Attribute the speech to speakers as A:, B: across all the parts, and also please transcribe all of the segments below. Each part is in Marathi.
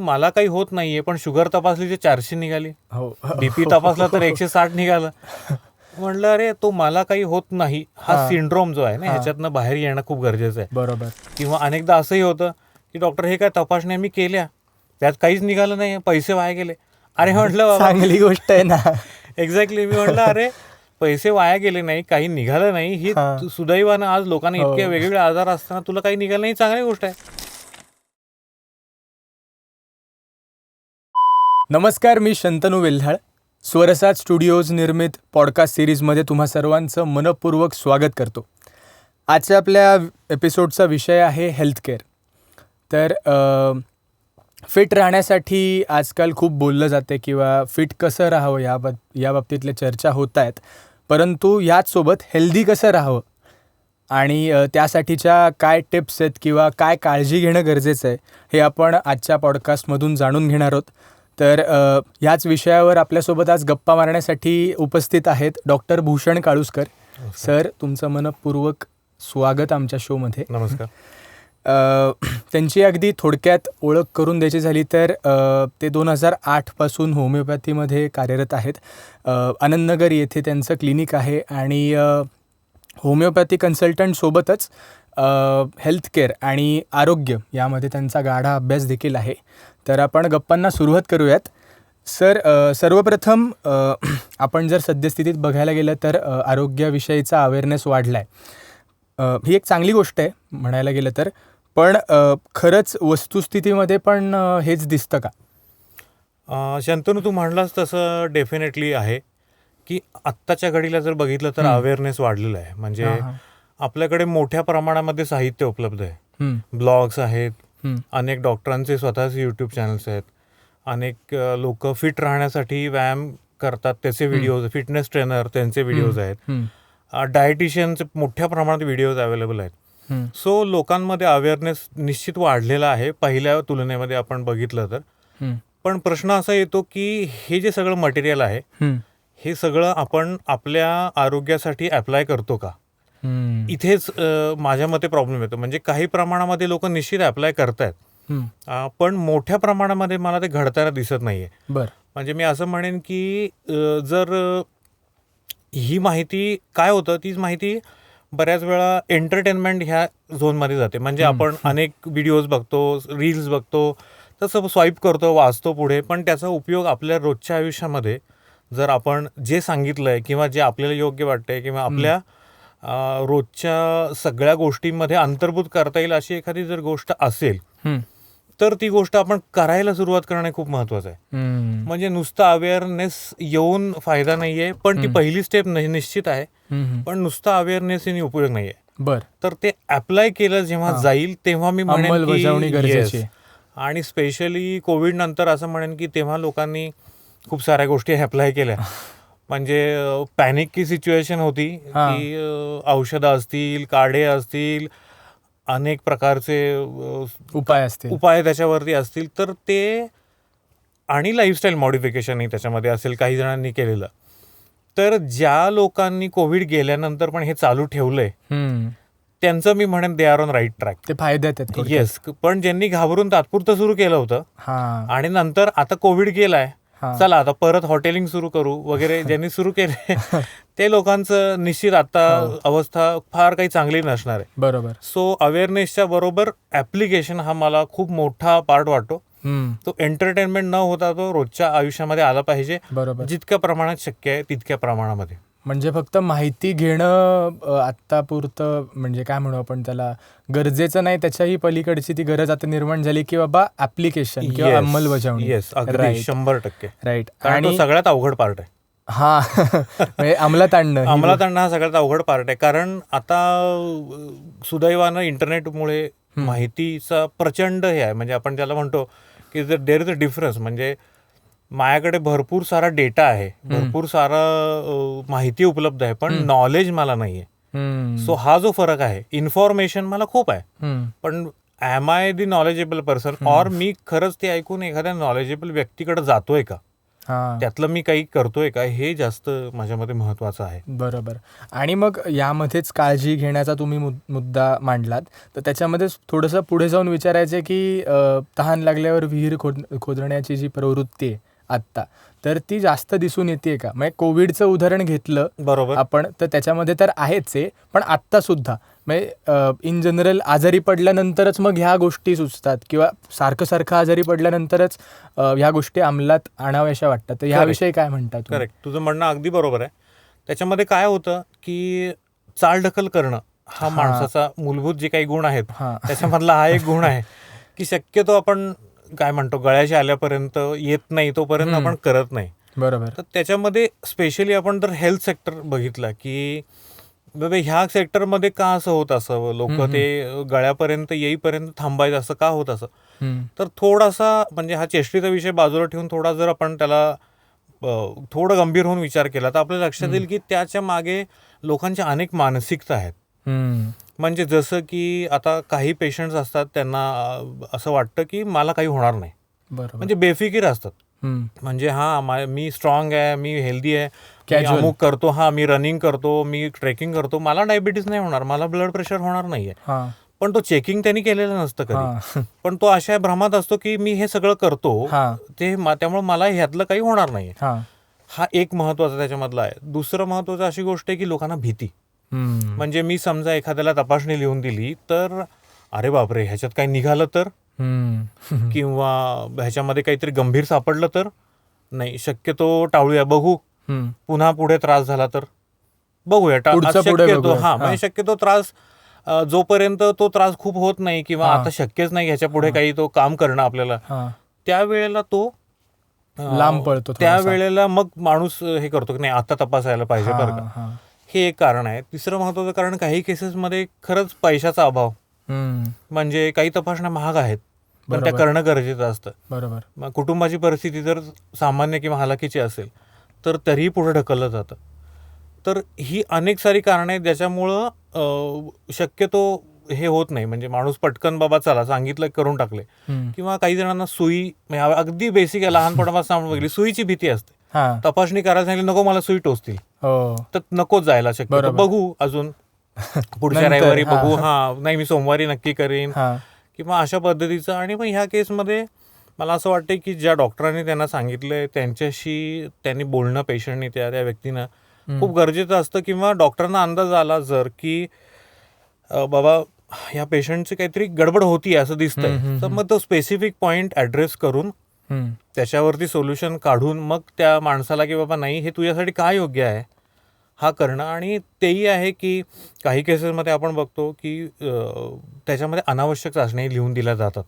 A: मला काही होत नाहीये, पण शुगर तपासली तर 400 निघाली,
B: हो.
A: बीपी तपासला तर 160 निघालं. म्हटलं अरे तो मला काही होत नाही हा सिंड्रोम जो आहे ना, ह्याच्यातनं बाहेर येणं खूप गरजेचं आहे.
B: बरोबर.
A: किंवा अनेकदा असंही होतं की डॉक्टर हे काय तपासण्या मी केल्या, त्यात काहीच निघालं नाही, पैसे वाया गेले. अरे म्हटलं बाबा
B: चांगली गोष्ट आहे ना.
A: एक्झॅक्टली. मी म्हटलं अरे पैसे वाया गेले नाही, काही निघालं नाही, ही सुदैवानं आज लोकांना इतके वेगवेगळे आजार असताना तुला काही निघालं नाही, चांगली गोष्ट आहे.
B: नमस्कार, मी शंतनू वेल्हाळ. स्वरसाज स्टुडिओज निर्मित पॉडकास्ट सिरीजमध्ये तुम्हा सर्वांचं मनपूर्वक स्वागत करतो. आजच्या आपल्या एपिसोडचा विषय आहे हेल्थकेअर. तर फिट राहण्यासाठी आजकाल खूप बोललं जाते किंवा फिट कसं राहावं या बाबतीतल्या चर्चा होत आहेत. परंतु याचसोबत हेल्दी कसं राहावं आणि त्यासाठीच्या काय टिप्स आहेत किंवा काय काळजी घेणं गरजेचं आहे हे आपण आजच्या पॉडकास्टमधून जाणून घेणार आहोत. तर ह्याच विषयावर आपल्यासोबत आज गप्पा मारण्यासाठी उपस्थित आहेत डॉक्टर भूषण काळुसकर. सर, तुमचं मनपूर्वक स्वागत आमच्या शोमध्ये.
A: नमस्कार.
B: त्यांची अगदी थोडक्यात ओळख करून द्यायची झाली तर ते 2008पासून होमिओपॅथीमध्ये कार्यरत आहेत. आनंदनगर येथे त्यांचं क्लिनिक आहे आणि होमिओपॅथी कन्सल्टंटसोबतच हेल्थकेअर आणि आरोग्य यामध्ये त्यांचा गाढा अभ्यास देखील आहे. तर आपण गप्पांना सुरुवात करूयात. सर, सर्वप्रथम आपण जर सद्यस्थितीत बघायला गेलं तर आरोग्याविषयीचा अवेअरनेस वाढला आहे. ही एक चांगली गोष्ट आहे म्हणायला गेलं तर. पण खरंच वस्तुस्थितीमध्ये पण हेच दिसतं का?
A: शंतनू, तू म्हणलास तसं डेफिनेटली आहे की आत्ताच्या घडीला जर बघितलं तर अवेअरनेस वाढलेला आहे. म्हणजे आपल्याकडे मोठ्या प्रमाणामध्ये साहित्य उपलब्ध आहे. ब्लॉग्स आहेत, अनेक डॉक्टरांचे स्वतःचे यूट्यूब चॅनल्स आहेत, अनेक लोक फिट राहण्यासाठी व्यायाम करतात त्याचे व्हिडिओज, फिटनेस ट्रेनर त्यांचे व्हिडिओज आहेत, डायटिशियनचे मोठ्या प्रमाणात व्हिडिओज अवेलेबल आहेत. सो लोकांमध्ये अवेअरनेस निश्चित वाढलेला आहे पहिल्या तुलनेमध्ये आपण बघितलं तर. पण प्रश्न असा येतो की हे जे सगळं मटेरियल आहे हे सगळं आपण आपल्या आरोग्यासाठी अप्लाय करतो का? इथेच माझ्या मते प्रॉब्लेम येतो. म्हणजे काही प्रमाणामध्ये लोक निश्चित अप्लाय करतायत, पण मोठ्या प्रमाणामध्ये मला ते घडताना दिसत नाहीये. म्हणजे मी असं म्हणेन की जर ही माहिती काय होतं, तीच माहिती बऱ्याच वेळा एंटरटेनमेंट ह्या झोनमध्ये जाते. म्हणजे आपण अनेक व्हिडिओज बघतो, रील्स बघतो, तसं स्वाईप करतो, वाचतो पुढे, पण त्याचा उपयोग आपल्या रोजच्या आयुष्यामध्ये जर आपण जे सांगितलंय किंवा जे आपल्याला योग्य वाटतंय किंवा आपल्या रोजच्या सगळ्या गोष्टींमध्ये अंतर्भूत करता येईल अशी एखादी जर गोष्ट असेल तर ती गोष्ट आपण करायला सुरुवात करणं खूप महत्वाचं आहे. म्हणजे नुसतं अवेअरनेस येऊन फायदा नाहीये, पण ती पहिली स्टेप निश्चित आहे, पण नुसतं अवेअरनेस याने उपयोग नाहीये. तर ते अप्लाय केलं जेव्हा जाईल तेव्हा मी म्हणेन, आणि स्पेशली कोविड नंतर असं म्हणेन की तेव्हा लोकांनी खूप साऱ्या गोष्टी अप्लाय केल्या. म्हणजे पॅनिक की सिच्युएशन होती की औषधं असतील, काढे असतील, अनेक प्रकारचे उपाय त्याच्यावरती असतील, तर ते आणि लाईफस्टाईल मॉडिफिकेशनही त्याच्यामध्ये असेल काही जणांनी केलेलं. तर ज्या लोकांनी कोविड गेल्यानंतर पण हे चालू ठेवलंय त्यांचं मी म्हणेन they are on right track.
B: ते फायद्यात आहेत.
A: येस. पण ज्यांनी घाबरून तात्पुरतं सुरू केलं होतं आणि नंतर आता कोविड गेलाय, चला आता परत हॉटेलिंग सुरू करू वगैरे ज्यांनी सुरू केले ते लोकांचं निश्चित आता अवस्था फार काही चांगली नसणार आहे.
B: बरोबर.
A: सो अवेअरनेसच्या बरोबर ऍप्लिकेशन हा मला खूप मोठा पार्ट वाटतो. तो एंटरटेनमेंट न होता तो रोजच्या आयुष्यामध्ये आला पाहिजे.
B: बरोबर.
A: जितक्या प्रमाणात शक्य आहे तितक्या प्रमाणामध्ये.
B: म्हणजे फक्त माहिती घेणं आत्तापुरतं म्हणजे काय म्हणू आपण त्याला, गरजेचं नाही, त्याच्याही पलीकडची ती गरज आता निर्माण झाली की बाबा ऍप्लिकेशन किंवा अंमलबजावणी.
A: येस, अगदी 100%.
B: राईट.
A: आणि सगळ्यात अवघड पार्ट आहे.
B: म्हणजे अंमलात आणणं
A: हा सगळ्यात अवघड पार्ट आहे. कारण आता सुदैवानं इंटरनेटमुळे माहितीचा प्रचंड हे आहे. म्हणजे आपण त्याला म्हणतो की देअर इज अ डिफरन्स. म्हणजे माझ्याकडे भरपूर सारा डेटा आहे, भरपूर सारा माहिती उपलब्ध आहे, पण नॉलेज मला नाहीये. सो हा जो फरक आहे, इन्फॉर्मेशन मला खूप आहे, पण am I the knowledgeable person, और मी खरंच ते ऐकून एखाद्या नॉलेजेबल व्यक्तीकडे जातोय का?
B: हां.
A: त्यातलं मी काही करतोय का, हे जास्त माझ्यामध्ये महत्त्वाचं आहे.
B: बरोबर. आणि मग यामध्येच काळजी घेण्याचा तुम्ही मुद्दा मांडलात, तर त्याच्यामध्येच थोडंसं पुढे जाऊन विचारायचं आहे, की तहान लागल्यावर विहीर खोदण्याची जी प्रवृत्ती आहे आत्ता, तर ती जास्त दिसून येते का? म्हणजे कोविडचं उदाहरण घेतलं
A: बरोबर.
B: आपण, तर त्याच्यामध्ये तर आहेच आहे, पण आत्तासुद्धा म्हणजे इन जनरल आजारी पडल्यानंतरच मग ह्या गोष्टी सुचतात किंवा सारखं आजारी पडल्यानंतरच ह्या गोष्टी अंमलात आणाव्याशा वाटतात. तर ह्याविषयी काय म्हणता तुम्ही?
A: करेक्ट. तुझं म्हणणं अगदी बरोबर आहे. त्याच्यामध्ये काय होतं, की चालढकल करणं हा माणसाचा मूलभूत जे काही गुण आहेत, त्याच्यामधला हा एक गुण आहे, की शक्यतो आपण काय म्हणतो, गळ्याशी आल्यापर्यंत येत नाही तोपर्यंत आपण करत नाही.
B: बरोबर.
A: तर त्याच्यामध्ये स्पेशली आपण जर हेल्थ सेक्टर बघितला, की बाबा ह्या सेक्टरमध्ये का असं होत असावं, लोक ते गळ्यापर्यंत येईपर्यंत थांबायचं असं का होत असं. तर थोडासा म्हणजे हा चेष्टीचा विषय बाजूला ठेवून थोडा जर आपण त्याला थोडं गंभीर होऊन विचार केला, तर आपल्या लक्षात येईल की त्याच्या मागे लोकांच्या अनेक मानसिकता आहेत. म्हणजे जसं की आता काही पेशंट्स असतात, त्यांना असं वाटतं की मला काही होणार नाही, म्हणजे बेफिकीर असतात. म्हणजे मी स्ट्रॉंग आहे, मी हेल्दी आहे, मी अमुक करतो, मी रनिंग करतो, मी ट्रेकिंग करतो, मला डायबिटीज नाही होणार, मला ब्लड प्रेशर होणार नाहीये. पण तो चेकिंग त्यांनी केलेलं नसतं कधी. पण तो अशा भ्रमात असतो की मी हे सगळं करतो, त्यामुळे मला ह्यातलं काही होणार नाहीये. हा एक महत्वाचा त्याच्यामधला आहे. दुसरं महत्वाचं अशी गोष्ट आहे की लोकांना भीती. म्हणजे मी समजा एखाद्याला तपासणी लिहून दिली, तर अरे बापरे, ह्याच्यात काही निघालं तर, किंवा ह्याच्यामध्ये काहीतरी गंभीर सापडलं तर, नाही शक्यतो टाळूया, बघू पुन्हा पुढे त्रास झाला तर बघूया, शक्यतो म्हणजे शक्यतो त्रास जोपर्यंत तो त्रास खूप होत नाही किंवा आता शक्यच नाही ह्याच्या पुढे काही तो काम करणं आपल्याला, त्यावेळेला तो
B: लांब पळतो.
A: त्यावेळेला मग माणूस हे करतो की नाही आता तपासायला पाहिजे बरं का. हे एक कारण आहे. तिसरं महत्वाचं कारण, काही केसेसमध्ये खरंच पैशाचा अभाव, म्हणजे काही तपासण्या महाग आहेत पण त्या करणं गरजेचं असतं.
B: बरोबर.
A: कुटुंबाची परिस्थिती जर सामान्य किंवा हालाकीची असेल तर तरीही पुढे ढकललं जातं. तर ही अनेक सारी कारणं आहेत ज्याच्यामुळं शक्यतो हे होत नाही. म्हणजे माणूस पटकन बाबा चला सांगितलं करून टाकले, किंवा काही जणांना सुई, अगदी बेसिक आहे, लहानपणापासून आपण बघितली, सुईची भीती असते. तपासणी करायला सांगितली, नको मला सुई टोचतील, तर नकोच जायला, शक्यतो बघू अजून पुढच्या रविवारी बघू, नाही मी सोमवारी नक्की करीन, किंवा अशा पद्धतीचं. आणि मग ह्या केसमध्ये मला असं वाटतं की ज्या डॉक्टरांनी त्यांना सांगितलंय त्यांच्याशी त्यांनी बोलणं, पेशंटनी त्या व्यक्तीनं खूप गरजेचं असतं. किंवा डॉक्टरांना अंदाज आला जर की बाबा ह्या पेशंटची काहीतरी गडबड होती असं दिसतंय, तर मग तो स्पेसिफिक पॉइंट ॲड्रेस करून त्याच्यावरती सोल्युशन काढून मग त्या माणसाला की बाबा नाही हे तुझ्यासाठी काय योग्य आहे हा करणं. आणि तेही आहे की काही केसेसमध्ये आपण बघतो की त्याच्यामध्ये अनावश्यक चाचणी लिहून दिल्या जातात,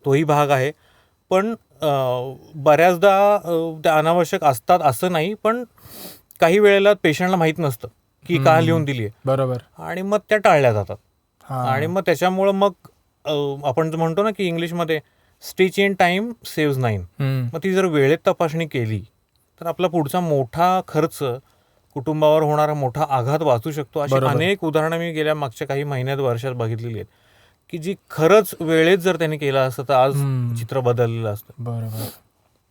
A: तोही भाग आहे. पण बऱ्याचदा त्या अनावश्यक असतात असं नाही, पण काही वेळेला पेशंटला माहीत नसतं की का लिहून दिली आहे.
B: बरोबर.
A: आणि मग त्या टाळल्या जातात. आणि मग त्याच्यामुळं मग आपण म्हणतो ना की इंग्लिशमध्ये स्टिच इन टाइम सेव्स 9. मग ती जर वेळेत तपासणी केली तर आपला पुढचा मोठा खर्च, कुटुंबावर होणारा मोठा आघात वाचू शकतो. अशी अनेक उदाहरणं मी गेल्या मागच्या काही महिन्यात, वर्षात बघितलेली आहेत की जी खरंच वेळेत जर त्यांनी केलं असतं तर आज चित्र बदललेलं असतं.
B: बरोबर.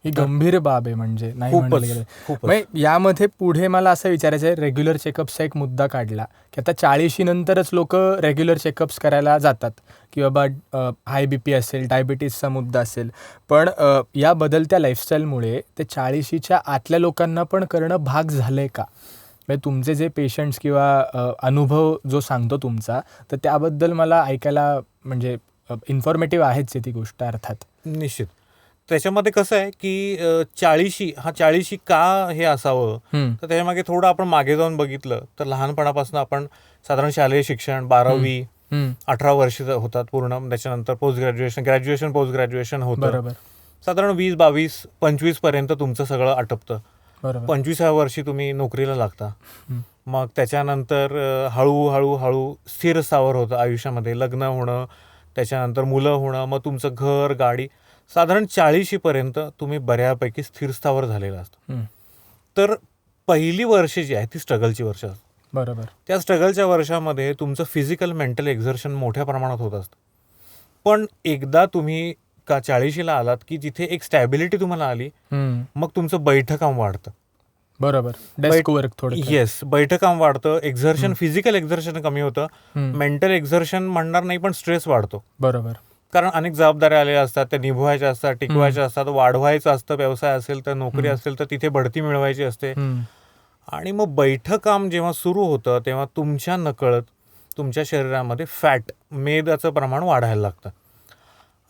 B: ही गंभीर बाब आहे, म्हणजे नाही म्हणायला गेलं. यामध्ये पुढे मला असं विचारायचं आहे, रेग्युलर चेकअपचा एक मुद्दा काढला की आता 40शी नंतरच लोक रेग्युलर चेकअप्स करायला जातात, की बाबा हाय BP असेल, डायबिटीसचा मुद्दा असेल. पण या बदलत्या लाईफस्टाईलमुळे ते 40शीच्या आतल्या लोकांना पण करणं भाग झालंय का? म्हणजे तुमचे जे पेशंट्स किंवा अनुभव जो सांगतो तुमचा, तर त्याबद्दल मला ऐकायला म्हणजे इन्फॉर्मेटिव्ह आहेच ती गोष्ट अर्थात.
A: निश्चित. त्याच्यामध्ये कसं आहे की 40शी का हे असावं, तर त्याच्यामागे थोडं आपण मागे जाऊन बघितलं तर लहानपणापासून आपण साधारण शालेय शिक्षण 12वी 18 वर्ष होतात पूर्ण, त्याच्यानंतर पोस्ट ग्रॅज्युएशन पोस्ट ग्रॅज्युएशन होतं. साधारण 20, 22, 25 पर्यंत तुमचं सगळं आटपतं. 25व्या वर्षी तुम्ही नोकरीला लागता. मग त्याच्यानंतर हळूहळू स्थिर स्थावर होतं आयुष्यामध्ये, लग्न होणं, त्याच्यानंतर मुलं होणं, मग तुमचं घर, गाडी. साधारण 40शी पर्यंत तुम्ही बऱ्यापैकी स्थिर स्थावर झालेलं असतं. तर पहिली वर्ष जी आहे ती स्ट्रगलची वर्ष असतात.
B: बरोबर.
A: त्या स्ट्रगलच्या वर्षामध्ये तुमचं फिजिकल मेंटल एक्झर्शन मोठ्या प्रमाणात होत असतं. पण एकदा तुम्ही का 40शीला आलात की जिथे एक स्टॅबिलिटी तुम्हाला आली, मग तुमचं बैठकाम वाढतं.
B: बरोबर. डेस्क वर्क थोडं.
A: येस, बैठकाम वाढतं, एक्झर्शन, फिजिकल एक्झर्शन कमी होतं, मेंटल एक्झर्शन म्हणणार नाही पण स्ट्रेस वाढतो.
B: बरोबर.
A: कारण अनेक जबाबदाऱ्या आलेल्या असतात, त्या निभवायच्या असतात, टिकवायच्या असतात, वाढवायचं असतं. व्यवसाय असेल तर, नोकरी असेल तर तिथे बढती मिळवायची असते. आणि मग बैठकाम जेव्हा सुरू होतं तेव्हा तुमच्या नकळत तुमच्या शरीरामध्ये फॅट, मेदाचं प्रमाण वाढायला लागतं.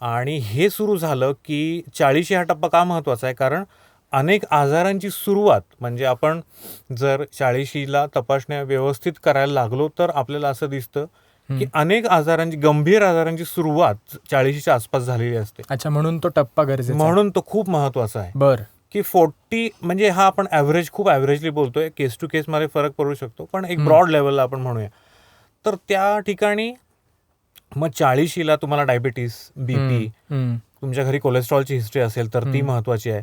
A: आणि हे सुरू झालं की 40 हा टप्पा का महत्त्वाचा आहे, कारण अनेक आजारांची सुरुवात, म्हणजे आपण जर 40ला तपासण्या व्यवस्थित करायला लागलो तर आपल्याला असं दिसतं की अनेक आजारांची, गंभीर आजारांची सुरुवात 40च्या आसपास झालेली असते.
B: अच्छा, म्हणून तो टप्पा गरजेचा आहे.
A: म्हणून तो खूप महत्त्वाचा आहे.
B: बरं.
A: की 40 म्हणजे हा आपण ॲव्हरेज, खूप ॲव्हरेजली बोलतोय, केस टू केसमध्ये फरक पडू शकतो, पण एक ब्रॉड लेवलला आपण म्हणूया. तर त्या ठिकाणी मग 40ला तुम्हाला डायबिटीस, बीपी, तुमच्या घरी कोलेस्ट्रॉलची हिस्ट्री असेल तर ती महत्त्वाची आहे.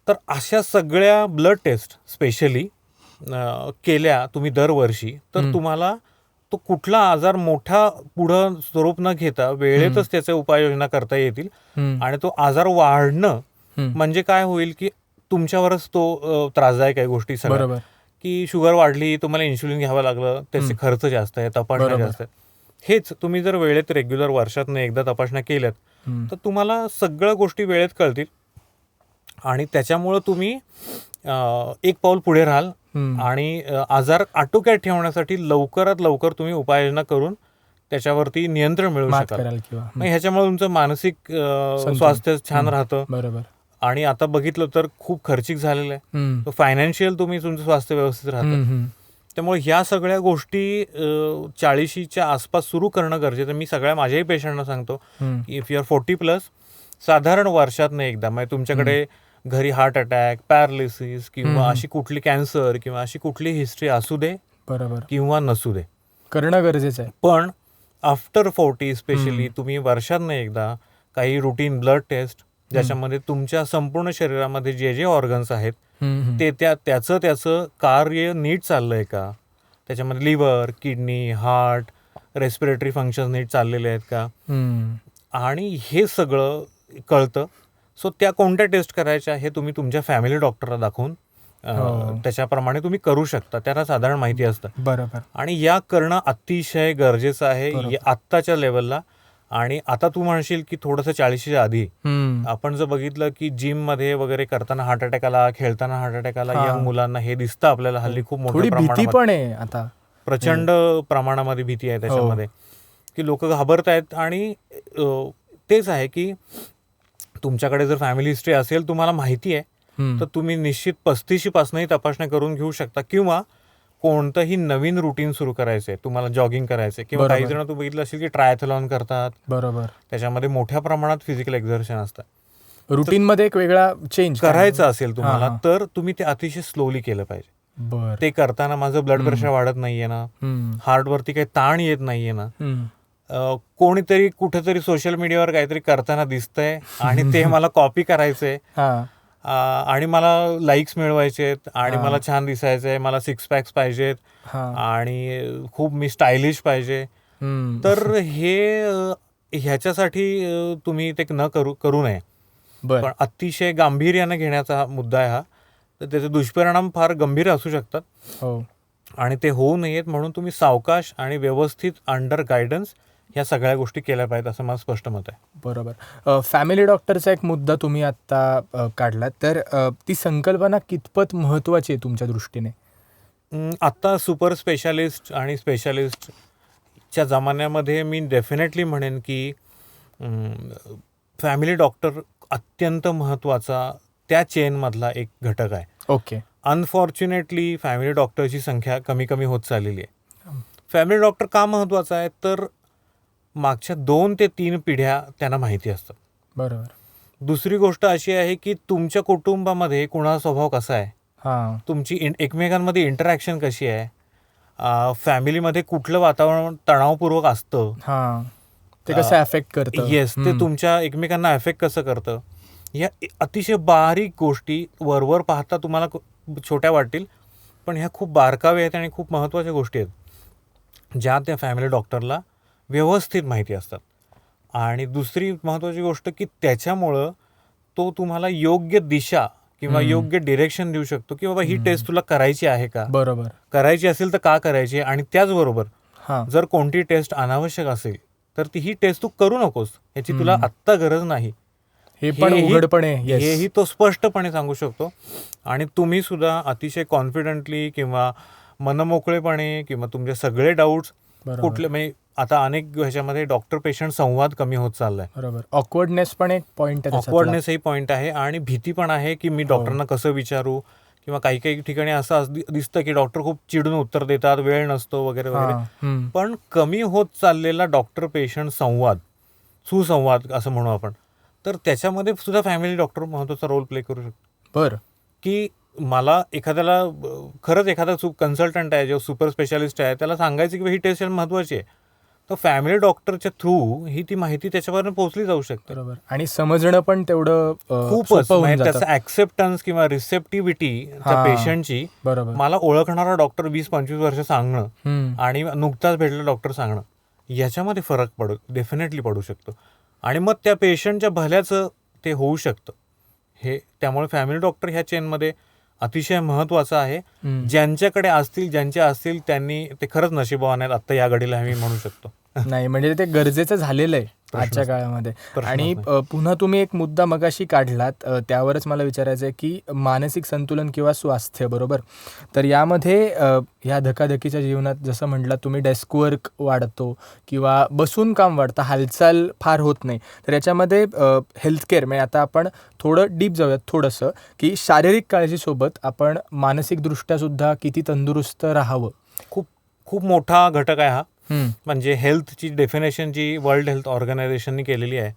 A: तर अशा सगळ्या ब्लड टेस्ट स्पेशली केल्या तुम्ही दरवर्षी, तर तुम्हाला तो कुठला आजार मोठा पुढं स्वरूप न घेता वेळेतच त्याच्या उपाययोजना करता येतील. आणि तो आजार वाढणं म्हणजे काय होईल की तुमच्यावरच तो त्रासदायक आहे गोष्टी सगळ्या, की शुगर वाढली, तुम्हाला इन्शुलिन घ्यावं लागलं, त्याचे खर्च जास्त आहे, तपासण्या जास्त आहेत. हेच तुम्ही जर वेळेत रेग्युलर वर्षातनं एकदा तपासण्या केल्यात तर तुम्हाला सगळ्या गोष्टी वेळेत कळतील आणि त्याच्यामुळं तुम्ही एक पाऊल पुढे राहाल आणि आजार आटोक्यात ठेवण्यासाठी लवकरात लवकर तुम्ही उपाययोजना करून त्याच्यावरती नियंत्रण मिळवू शकाल. मग ह्याच्यामुळे तुमचं मानसिक स्वास्थ्य छान राहतं.
B: बरोबर.
A: आणि आता बघितलं तर खूप खर्चिक झालेलं आहे, फायनान्शियल तुम्ही तुमचं स्वास्थ्य व्यवस्थित राहतं. त्यामुळे ह्या सगळ्या गोष्टी 40च्या आसपास सुरू करणं गरजेचं. मी सगळ्या माझ्याही पेशंटना सांगतो की इफ यू आर 40+, साधारण वर्षातनं एकदा, म्हणजे तुमच्याकडे घरी हार्ट अटॅक, पॅरालिसिस किंवा अशी कुठली कॅन्सर किंवा अशी कुठली हिस्ट्री असू दे, बरोबर, किंवा नसू दे,
B: करणं गरजेचं आहे.
A: पण आफ्टर 40 स्पेशली तुम्ही वर्षातनं एकदा काही रुटीन ब्लड टेस्ट, ज्याच्यामध्ये तुमच्या संपूर्ण शरीरामध्ये जे जे ऑर्गन्स आहेत ते त्याचं कार्य नीट चाललंय का, त्याच्यामध्ये liver, kidney, heart, respiratory function नीट चाललेले आहेत का, आणि हे सगळं कळतं. सो त्या कोणत्या टेस्ट करायच्या हे तुम्ही तुमच्या फॅमिली डॉक्टरला दाखवून त्याच्याप्रमाणे तुम्ही करू शकता. त्यांना साधारण माहिती असतं.
B: बरोबर.
A: आणि या करणं अतिशय गरजेचं आहे आत्ताच्या लेवलला. आणि आता तू म्हणशील की थोडंसं 40च्या आधी आपण जर बघितलं की जिम मध्ये वगैरे करताना हार्ट अटॅक आला, खेळताना हार्ट अटॅक आला, यंग मुलांना हे दिसतं आपल्याला हल्ली खूप मोठ्या प्रमाणात.
B: पण आहे आता,
A: प्रचंड प्रमाणामध्ये भीती आहे त्याच्यामध्ये की लोक घाबरतायत. आणि तेच आहे की तुमच्याकडे जर फॅमिली हिस्ट्री असेल, तुम्हाला माहिती आहे, तर तुम्ही निश्चित 35 पासूनही तपासण्या करून घेऊ शकता. किंवा कोणतंही नवीन रुटीन सुरू करायचंय, तुम्हाला जॉगिंग करायचंय, किंवा काही जण तू बघितलं असेल की ट्रायथलॉन करतात, बरोबर, त्याच्यामध्ये मोठ्या प्रमाणात फिजिकल एक्झर्शन असतं.
B: रुटीन मध्ये एक वेगळा चेंज
A: करायचं असेल तुम्हाला तर तुम्ही ते अतिशय स्लोली केलं पाहिजे. ते करताना माझं ब्लड प्रेशर वाढत नाहीये ना, हार्टवरती काही ताण येत नाहीये ना, कोणीतरी कुठेतरी सोशल मीडियावर काहीतरी करताना दिसतंय आणि ते मला कॉपी करायचंय आणि मला लाईक्स मिळवायचेत आणि मला छान दिसायचंय, मला 6 पॅक्स पाहिजेत आणि खूप मी स्टायलिश पाहिजे, तर ह्याच्यासाठी तुम्ही ते करू नये. पण अतिशय गांभीर्याने घेण्याचा मुद्दा आहे हा. तर त्याचे दुष्परिणाम फार गंभीर असू शकतात आणि ते होऊ नयेत म्हणून तुम्ही सावकाश आणि व्यवस्थित अंडर गायडन्स ह्या सगळ्या गोष्टी केल्या पाहिजेत, असं माझं स्पष्ट मत आहे.
B: बरोबर. फॅमिली डॉक्टरचा एक मुद्दा तुम्ही आत्ता काढला, तर ती संकल्पना कितपत महत्त्वाची आहे तुमच्या दृष्टीने?
A: आत्ता सुपर स्पेशालिस्ट आणि स्पेशालिस्टच्या जमान्यामध्ये मी डेफिनेटली म्हणेन की फॅमिली डॉक्टर अत्यंत महत्त्वाचा त्या चेनमधला एक घटक आहे.
B: ओके.
A: अनफॉर्च्युनेटली फॅमिली डॉक्टरची संख्या कमी कमी होत चाललेली आहे. फॅमिली डॉक्टर का महत्त्वाचा आहे, तर मागच्या 2 ते 3 पिढ्या त्यांना माहिती असतात.
B: बरोबर.
A: दुसरी गोष्ट अशी आहे की तुमच्या कुटुंबामध्ये कुणाचा स्वभाव कसा आहे, तुमची एकमेकांमध्ये इंटरॅक्शन कशी आहे, फॅमिलीमध्ये कुठलं वातावरण तणावपूर्वक असतं,
B: ते कसं अफेक्ट करतं,
A: येस, ते तुमच्या एकमेकांना अफेक्ट कसं करतं, ह्या अतिशय बारीक गोष्टी वरवर पाहता तुम्हाला छोट्या वाटतील, पण ह्या खूप बारकावे आहेत आणि खूप महत्त्वाच्या गोष्टी आहेत ज्या त्या फॅमिली डॉक्टरला व्यवस्थित माहिती असतात. आणि दुसरी महत्त्वाची गोष्ट की त्याच्यामुळं तो तुम्हाला योग्य दिशा किंवा योग्य डिरेक्शन देऊ शकतो की बाबा ही टेस्ट तुला करायची आहे का,
B: बरोबर.
A: करायची असेल तर का करायची आहे. आणि त्याचबरोबर
B: हां.
A: जर कोणती टेस्ट अनावश्यक असेल तर ही टेस्ट तू करू नकोस, याची तुला आत्ता गरज नाही,
B: हे पण उघडपणे
A: हेही तो स्पष्टपणे सांगू शकतो. आणि तुम्ही सुद्धा अतिशय कॉन्फिडंटली किंवा मनमोकळेपणे किंवा तुमचे सगळे डाऊट्स कुठले, म्हणजे आता अनेक ह्याच्यामध्ये डॉक्टर पेशंट संवाद कमी होत चाललाय.
B: बरोबर. ऑकवर्डनेस पण एक पॉईंट आहे.
A: ऑकवर्डनेस ही पॉईंट आहे आणि भीती पण आहे की मी डॉक्टरांना कसं विचारू, किंवा काही काही ठिकाणी असं दिसतं की डॉक्टर खूप चिडून उत्तर देतात, वेळ नसतो वगैरे वगैरे. पण कमी होत चाललेला डॉक्टर पेशंट संवाद, सुसंवाद असं म्हणू आपण, तर त्याच्यामध्ये सुद्धा फॅमिली डॉक्टर महत्त्वाचा रोल प्ले करू शकतो.
B: बरं.
A: की मला एखाद्याला खरंच एखादा कन्सल्टंट आहे जो सुपर स्पेशालिस्ट आहे त्याला सांगायचं की ही टेस्ट महत्त्वाची आहे, तर फॅमिली डॉक्टरच्या थ्रू ही ती माहिती त्याच्यापर्यंत पोहोचली जाऊ शकते.
B: बरोबर. आणि समजणं पण तेवढं
A: खूपच, म्हणजे त्याचा ऍक्सेप्टन्स किंवा रिसेप्टिव्हिटी त्या पेशंटची,
B: बरोबर.
A: मला ओळखणारा डॉक्टर 20-25 वर्ष सांगणं आणि नुकताच भेटलेला डॉक्टर सांगणं, याच्यामध्ये फरक डेफिनेटली पडू शकतो. आणि मग त्या पेशंटच्या भल्याचं ते होऊ शकतं. हे त्यामुळे फॅमिली डॉक्टर ह्या चेनमध्ये अतिशय महत्त्वाचं आहे. ज्यांच्याकडे असतील, ज्यांच्या असतील, त्यांनी ते खरंच नशिबवान आहेत आत्ता या घडीला, आम्ही म्हणू शकतो.
B: नाही, म्हणजे ते गरजेचं झालेलं आहे आजच्या काळामध्ये. आणि पुन्हा तुम्ही एक मुद्दा मगाशी काढलात, त्यावरच मला विचारायचं आहे की मानसिक संतुलन किंवा स्वास्थ्य. बरोबर. तर यामध्ये ह्या धकाधकीच्या जीवनात जसं म्हटलं तुम्ही, डेस्क वर्क वाढतो किंवा बसून काम वाढतं, हालचाल फार होत नाही, तर याच्यामध्ये हेल्थकेअर, म्हणजे आता आपण थोडं डीप जाऊयात थोडंसं, की शारीरिक काळजीसोबत आपण मानसिकदृष्ट्या सुद्धा किती तंदुरुस्त राहावं.
A: खूप खूप मोठा घटक आहे हा. म्हणजे हेल्थची डेफिनेशन जी वर्ल्ड हेल्थ ऑर्गनायझेशननी केलेली आहे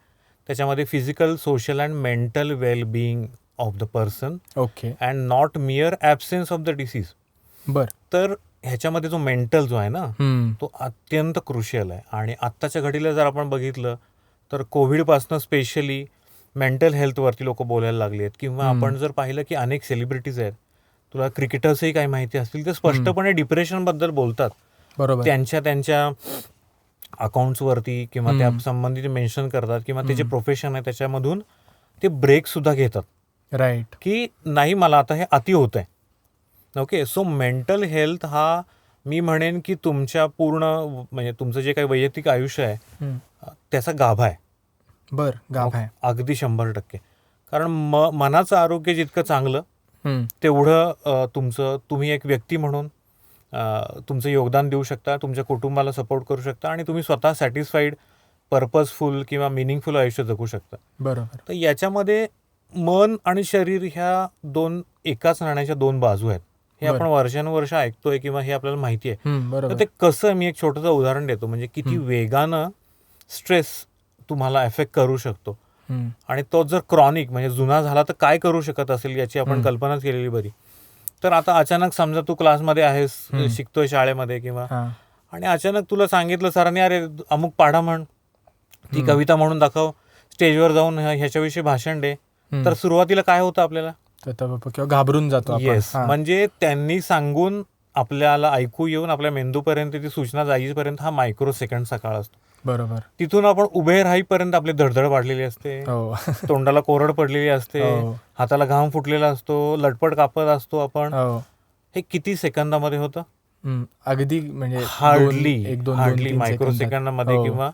A: त्याच्यामध्ये physical, social and mental well-being of the person,
B: okay,
A: and not मिअर absence of the disease.
B: बरं.
A: तर ह्याच्यामध्ये जो मेंटल जो आहे ना, तो अत्यंत क्रुशियल आहे. आणि आत्ताच्या घडीला जर आपण बघितलं तर कोविडपासनं स्पेशली मेंटल हेल्थवरती लोक बोलायला लागली आहेत. किंवा आपण जर पाहिलं की अनेक सेलिब्रिटीज आहेत, तुला क्रिकेटर्सही काही माहिती असतील, ते स्पष्टपणे डिप्रेशनबद्दल बोलतात.
B: बरोबर.
A: त्यांच्या अकाउंट्सवरती किंवा त्या संबंधित मेन्शन करतात, किंवा ते जे प्रोफेशन आहे त्याच्यामधून ते ब्रेक सुद्धा घेतात.
B: राईट.
A: की नाही, मला आता हे अति होत आहे. ओके. सो मेंटल हेल्थ हा मी म्हणेन की तुमच्या पूर्ण, म्हणजे तुमचं जे काही वैयक्तिक आयुष्य आहे त्याचा गाभा आहे.
B: बरं. गाभा आहे.
A: अगदी 100%. कारण मनाचं आरोग्य जितकं चांगलं तेवढं तुम्ही एक व्यक्ती म्हणून तुमचं योगदान देऊ शकता, तुमच्या कुटुंबाला सपोर्ट करू शकता, आणि तुम्ही स्वतः सॅटिस्फाईड, पर्पजफुल किंवा मिनिंगफुल आयुष्य जगू शकता.
B: बरोबर.
A: तर याच्यामध्ये मन आणि शरीर ह्या एकाच नाण्याच्या दोन बाजू आहेत. हे आपण वर्षानुवर्ष ऐकतोय किंवा हे आपल्याला माहिती आहे. तर ते कसं, मी एक छोटंसं उदाहरण देतो, म्हणजे किती वेगानं स्ट्रेस तुम्हाला एफेक्ट करू शकतो. आणि तो जर क्रॉनिक, म्हणजे जुना झाला तर काय करू शकत असेल याची आपण कल्पनाच केलेली बरी. तर आता अचानक समजा तू क्लासमध्ये आहेस, शिकतोय शाळेमध्ये किंवा, आणि अचानक तुला सांगितलं सरांनी, अरे अमुक पाढा म्हण, ती कविता म्हणून दाखव, स्टेजवर जाऊन ह्याच्याविषयी भाषण दे. तर सुरुवातीला काय होतं आपल्याला,
B: किंवा घाबरून जातो.
A: येस. म्हणजे त्यांनी सांगून आपल्याला ऐकू येऊन आपल्या मेंदूपर्यंत ती सूचना जाईपर्यंत हा मायक्रो सेकंडचा काळ असतो.
B: बरोबर.
A: तिथून आपण उभे राहीपर्यंत आपली धडधड वाढलेली असते, तोंडाला कोरड पडलेली असते, हाताला घाम फुटलेला असतो, लटपट कापत असतो आपण. हे किती सेकंदामध्ये होतं?
B: अगदी, म्हणजे
A: हार्डली मायक्रो सेकंदामध्ये. किंवा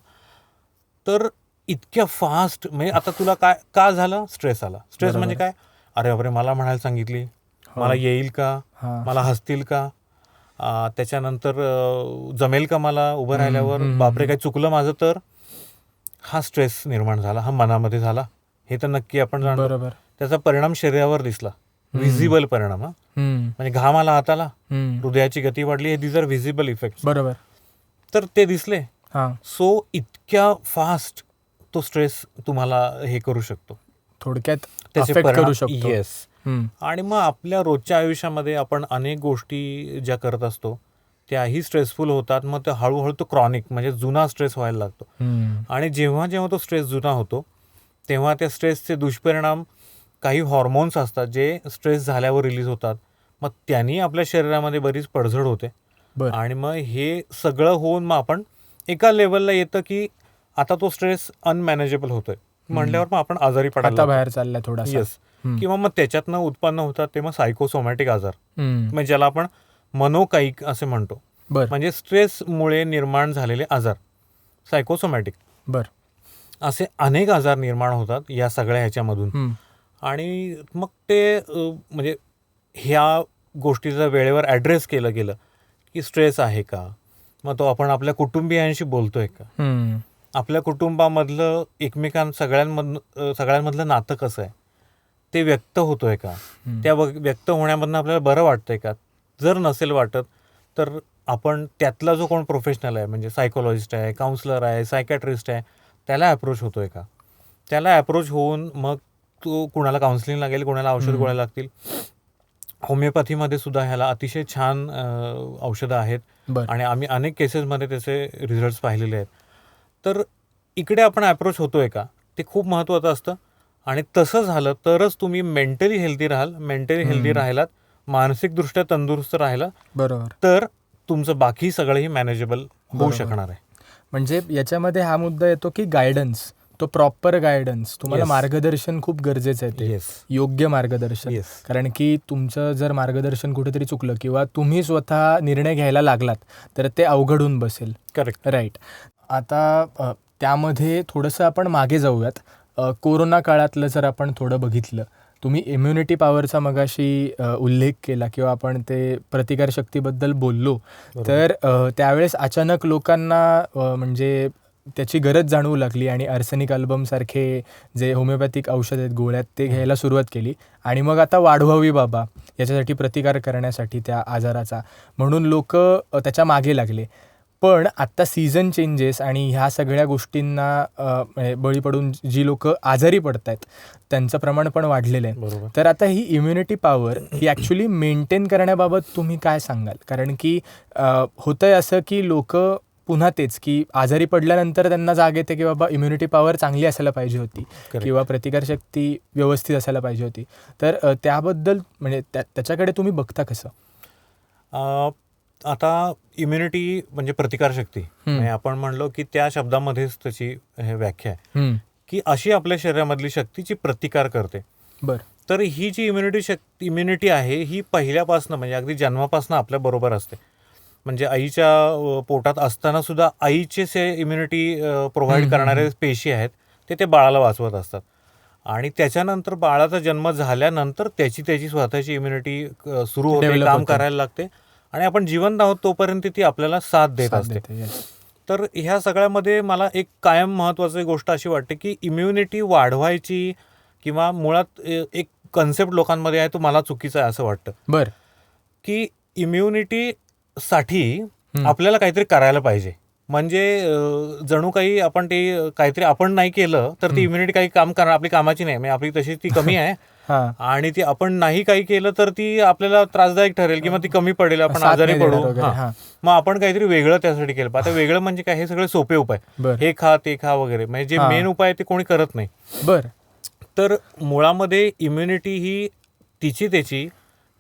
A: तर इतक्या फास्ट, म्हणजे आता तुला काय का झालं, स्ट्रेस आला. स्ट्रेस म्हणजे काय, अरे बापरे मला म्हणायला सांगितली, मला येईल का, मला हसतील का, त्याच्यानंतर जमेल का मला उभं राहिल्यावर, बापरे काय चुकलं माझं तर. हा स्ट्रेस निर्माण झाला, हा मनामध्ये झाला, हे तर नक्की आपण जाणतो.
B: बरोबर.
A: त्याचा परिणाम शरीरावर दिसला, व्हिजिबल परिणाम. म्हणजे घाम आला हाताला, हृदयाची गती वाढली, हे दीज आर व्हिजिबल इफेक्ट.
B: बरोबर.
A: तर ते दिसले. सो इतक्या फास्ट तो स्ट्रेस तुम्हाला हे करू शकतो,
B: थोडक्यात
A: त्याचे
B: करू
A: परिणाम.
B: शकतो.
A: येस. आणि मग आपल्या रोजच्या आयुष्यामध्ये आपण अनेक गोष्टी ज्या करत असतो त्याही स्ट्रेसफुल होतात. मग ते हळूहळू तो क्रॉनिक, म्हणजे जुना स्ट्रेस व्हायला लागतो. आणि जेव्हा जेव्हा तो स्ट्रेस जुना होतो तेव्हा त्या स्ट्रेसचे दुष्परिणाम, काही हॉर्मोन्स असतात जे स्ट्रेस झाल्यावर रिलीज होतात, मग त्यांनी आपल्या शरीरामध्ये बरीच पडझड होते. आणि मग हे सगळं होऊन मग आपण एका लेवलला येतं की आता तो स्ट्रेस अनमॅनेजेबल होतोय म्हणल्यावर मग आपण आजारी
B: आता
A: पडायला
B: बाहेर चाललाय थोडासा.
A: येस. किंवा मग त्याच्यातनं उत्पन्न होतात ते मग सायकोसोमॅटिक आजार,
B: हम्म.
A: म्हणजे ज्याला आपण मनोकायिक असे म्हणतो.
B: बर
A: म्हणजे स्ट्रेसमुळे निर्माण झालेले आजार, सायकोसोमॅटिक,
B: बर.
A: असे अनेक आजार निर्माण होतात या सगळ्या ह्याच्यामधून.
B: हम्म.
A: आणि मग ते म्हणजे ह्या गोष्टीचं वेळेवर ॲड्रेस केलं गेलं की स्ट्रेस आहे का, मग तो आपण आपल्या कुटुंबियांशी बोलतोय का,
B: हम्म.
A: आपल्या कुटुंबामधलं सगळ्यांमधलं नातं कसं आहे, ते व्यक्त होतोय का, त्या व्यक्त होण्यामधनं आपल्याला बरं वाटतंय का. जर नसेल वाटत तर आपण त्यातला जो कोण प्रोफेशनल आहे, म्हणजे सायकोलॉजिस्ट आहे, काउन्सलर आहे, सायकॅट्रिस्ट आहे, त्याला अप्रोच होतोय का. त्याला अप्रोच होऊन मग तो कुणाला काउन्सिलिंग लागेल, कुणाला औषध गोळ्या लागतील. होमिओपॅथीमध्ये सुद्धा ह्याला अतिशय छान औषधं आहेत
B: बर.
A: आणि आम्ही अनेक केसेसमध्ये त्याचे रिझल्ट्स पाहिलेले आहेत. तर इकडे आपण अप्रोच होतोय का, ते खूप महत्त्वाचं असतं. आणि तसं झालं तरच तुम्ही मेंटली हेल्दी राहाल. मेंटली हेल्दी राहिलात, मानसिकदृष्ट्या तंदुरुस्त राहिला,
B: बरोबर.
A: तर तुमचं बाकी सगळंही मॅनेजेबल होऊ शकणार आहे.
B: म्हणजे याच्यामध्ये हा मुद्दा येतो की गायडन्स, तो प्रॉपर गायडन्स, तुम्हाला
A: Yes.
B: मार्गदर्शन खूप गरजेचं आहे. ते
A: येस.
B: योग्य मार्गदर्शन.
A: येस.
B: कारण की तुमचं जर मार्गदर्शन कुठेतरी चुकलं किंवा तुम्ही स्वतः निर्णय घ्यायला लागलात तर ते अवघडून बसेल.
A: करेक्ट.
B: राईट. आता त्यामध्ये थोडंसं आपण मागे जाऊयात. कोरोना काळातलं जर आपण थोडं बघितलं, तुम्ही इम्युनिटी पॉवरचा मगाशी उल्लेख केला किंवा आपण ते प्रतिकारशक्तीबद्दल बोललो, तर त्यावेळेस अचानक लोकांना म्हणजे त्याची गरज जाणवू लागली आणि आर्सेनिक अल्बमसारखे जे होमिओपॅथिक औषध आहेत, गोळ्यात, ते घ्यायला सुरुवात केली. आणि मग आता वाढवावी बाबा याच्यासाठी, प्रतिकार करण्यासाठी त्या आजाराचा, म्हणून लोक त्याच्या मागे लागले. पण आत्ता सीझन चेंजेस आणि ह्या सगळ्या गोष्टींना बळी पडून जी लोक आजारी पडत आहेत त्यांचं प्रमाण पण वाढलेलं आहे.
A: बरोबर.
B: तर आता ही इम्युनिटी पॉवर ही ॲक्च्युली मेंटेन करण्याबाबत तुम्ही काय सांगाल? कारण की होतंय असं की लोक पुन्हा तेच की आजारी पडल्यानंतर त्यांना जाग येते की बाबा इम्युनिटी पॉवर चांगली असायला पाहिजे होती किंवा प्रतिकारशक्ती व्यवस्थित असायला पाहिजे होती. तर त्याबद्दल म्हणजे त्याच्याकडे तुम्ही बघता कसं?
A: आता इम्युनिटी म्हणजे प्रतिकारशक्ती, म्हणजे आपण म्हणलो की त्या शब्दामध्येच त्याची व्याख्या आहे की अशी आपल्या शरीरामधली शक्तीची प्रतिकार करते.
B: बरं.
A: तर ही जी इम्युनिटी आहे ही पहिल्यापासून, म्हणजे अगदी जन्मापासून आपल्या बरोबर असते. म्हणजे आईच्या पोटात असताना सुद्धा आईचे इम्युनिटी प्रोव्हाइड करणारे पेशी आहेत ते बाळाला वाचवत असतात. आणि त्याच्यानंतर बाळाचा जन्म झाल्यानंतर त्याची स्वतःची इम्युनिटी सुरू होते, काम करायला लागते आणि आपण जिवंत आहोत तोपर्यंत ती आपल्याला साथ देत असते. तर ह्या सगळ्यामध्ये मला एक कायम महत्त्वाची गोष्ट अशी वाटते की इम्युनिटी वाढवायची किंवा मुळात एक कन्सेप्ट लोकांमध्ये आहे, तो मला चुकीचा आहे असं वाटतं.
B: बरं.
A: की इम्युनिटीसाठी आपल्याला काहीतरी करायला पाहिजे. म्हणजे जणू काही आपण ते काहीतरी आपण नाही केलं तर ती इम्युनिटी काही काम करणार, आपली कामाची नाही, म्हणजे आपली तशी ती कमी आहे आणि ती आपण नाही काही केलं तर ती आपल्याला त्रासदायक ठरेल किंवा ती कमी पडेल, आपण आजारी पडू. मग आपण काहीतरी वेगळं त्यासाठी केलं. आता वेगळं म्हणजे काय, हे सगळे सोपे उपाय, हे खा ते खा वगैरे, म्हणजे जे मेन उपाय ते कोणी करत नाही.
B: बरं.
A: तर मुळामध्ये इम्युनिटी ही तिची त्याची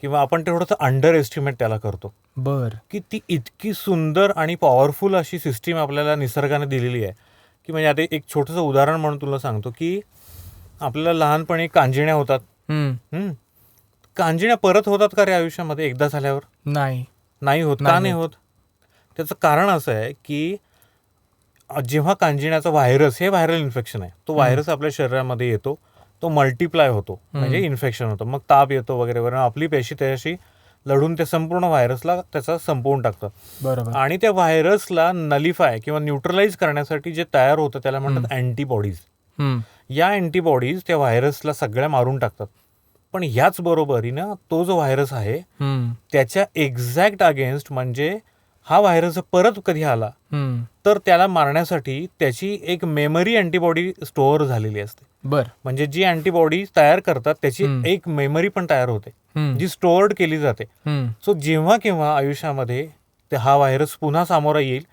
A: किंवा आपण थोडंसं अंडर एस्टिमेट त्याला करतो.
B: बरं.
A: की ती इतकी सुंदर आणि पॉवरफुल अशी सिस्टीम आपल्याला निसर्गाने दिलेली आहे की म्हणजे आता एक छोटंसं उदाहरण म्हणून तुला सांगतो की आपल्याला लहानपणी कांजिण्या होतात. कांजिण्या परत होतात का रे आयुष्यामध्ये एकदा झाल्यावर? नाही होत. का नाही होत? त्याचं कारण असं आहे की जेव्हा कांजिण्याचा व्हायरस, हे व्हायरल इन्फेक्शन आहे, तो व्हायरस आपल्या शरीरामध्ये येतो, तो मल्टिप्लाय होतो, म्हणजे इन्फेक्शन होतं, मग ताप येतो वगैरे वगैरे, आपली पेशी त्याच्याशी लढून ते संपूर्ण व्हायरसला त्याचा संपवून टाकतात.
B: बरोबर.
A: आणि त्या व्हायरसला नलिफाय किंवा न्यूट्रलाइज करण्यासाठी जे तयार होतं त्याला म्हणतात अँटीबॉडीज. या अँटीबॉडीज त्या व्हायरसला सगळ्या मारून टाकतात. पण ह्याच बरोबरीनं तो जो व्हायरस आहे त्याच्या एक्झॅक्ट अगेन्स्ट, म्हणजे हा व्हायरस परत कधी आला तर त्याला मारण्यासाठी त्याची एक मेमरी अँटीबॉडी स्टोअर झालेली असते.
B: बरं.
A: म्हणजे जी अँटीबॉडी तयार करतात त्याची एक मेमरी पण तयार होते जी स्टोअर्ड केली जाते. सो जेव्हा केव्हा आयुष्यामध्ये हा व्हायरस पुन्हा सामोरा येईल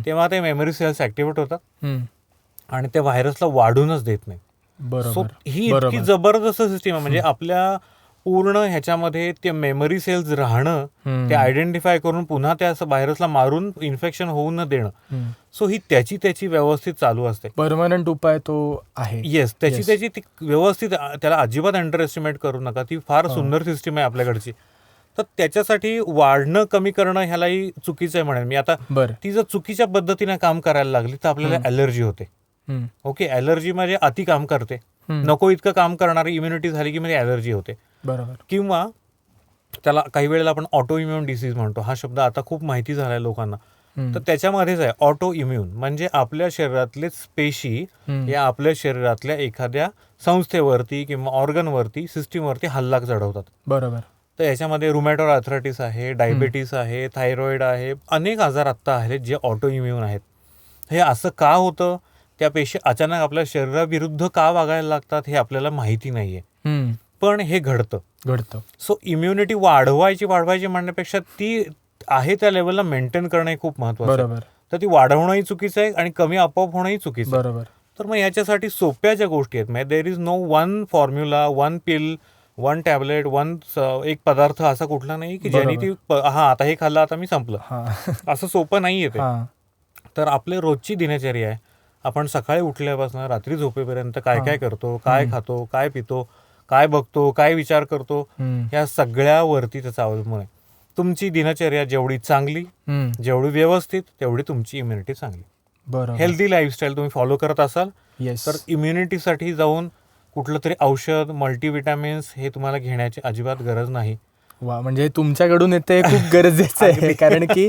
A: तेव्हा ते मेमरी सेल्स ऍक्टिव्हेट होतात आणि त्या व्हायरसला वाढूनच देत नाही. सो ही इतकी जबरदस्त सिस्टीम आहे. म्हणजे आपल्या पूर्ण ह्याच्यामध्ये ते मेमरी सेल्स राहणं, ते आयडेंटिफाय करून पुन्हा त्या व्हायरसला मारून इन्फेक्शन होऊ न देणं. सो ही त्याची व्यवस्थित चालू असते.
B: परमनंट उपाय तो आहे.
A: येस, त्याची ती व्यवस्थित, त्याला अजिबात अंडर एस्टिमेट करू नका. ती फार सुंदर सिस्टीम आहे आपल्याकडची. तर त्याच्यासाठी वाढणं कमी करणं ह्यालाही चुकीचं आहे म्हणेन मी. आता ती जर चुकीच्या पद्धतीने काम करायला लागली तर आपल्याला ॲलर्जी होते. ओके, ॲलर्जी म्हणजे अति काम करते, नको इतकं काम करणारी इम्युनिटी झाली की म्हणजे ॲलर्जी होते.
B: बरोबर.
A: किंवा त्याला काही वेळेला आपण ऑटो इम्युन डिसीज म्हणतो. हा शब्द आता खूप माहिती झालाय लोकांना. तर त्याच्यामध्येच आहे ऑटो इम्युन, म्हणजे आपल्या शरीरातलेच पेशी या आपल्या शरीरातल्या एखाद्या संस्थेवरती किंवा ऑर्गनवरती, सिस्टीमवरती हल्ला चढवतात.
B: बरोबर.
A: तर याच्यामध्ये रुमॅटॉइड आर्थरायटिस आहे, डायबेटीस आहे, थायरॉइड आहे, अनेक आजार आत्ता आहेत जे ऑटो इम्युन आहेत. हे असं का होतं, त्या पेशी अचानक आपल्या शरीराविरुद्ध का वागायला लागतात हे आपल्याला माहिती नाहीये, पण हे घडतं. सो इम्युनिटी वाढवायची म्हणण्यापेक्षा ती आहे त्या लेवलला मेंटेन करणं हे खूप महत्वाचं आहे. तर ती वाढवणंही चुकीचं आहे आणि कमी आपोआप होणंही चुकीचं आहे.
B: बरोबर.
A: तर मग याच्यासाठी सोप्या ज्या गोष्टी आहेत, म्हणजे there is no one formula, one pill, one tablet, एक पदार्थ असा कुठला नाही की ज्याने ती आता हे खाल्लं आता मी संपलं, असं सोपं नाहीये ते. तर आपले रोजची दिनचर्या आहे, आपण सकाळी उठल्यापासून रात्री झोपेपर्यंत काय काय करतो, काय खातो, काय पितो, काय बघतो, काय विचार करतो, या सगळ्यावरती त्याचं अवलंबून आहे. तुमची दिनचर्या जेवढी चांगली, जेवढी व्यवस्थित, तेवढी तुमची इम्युनिटी चांगली. हेल्दी लाईफस्टाईल तुम्ही फॉलो करत असाल तर इम्युनिटीसाठी जाऊन कुठलं तरी औषध, मल्टीविटॅमिन्स हे तुम्हाला घेण्याची अजिबात गरज नाही.
B: वा, म्हणजे तुमच्याकडून येते खूप गरजेचं आहे. कारण की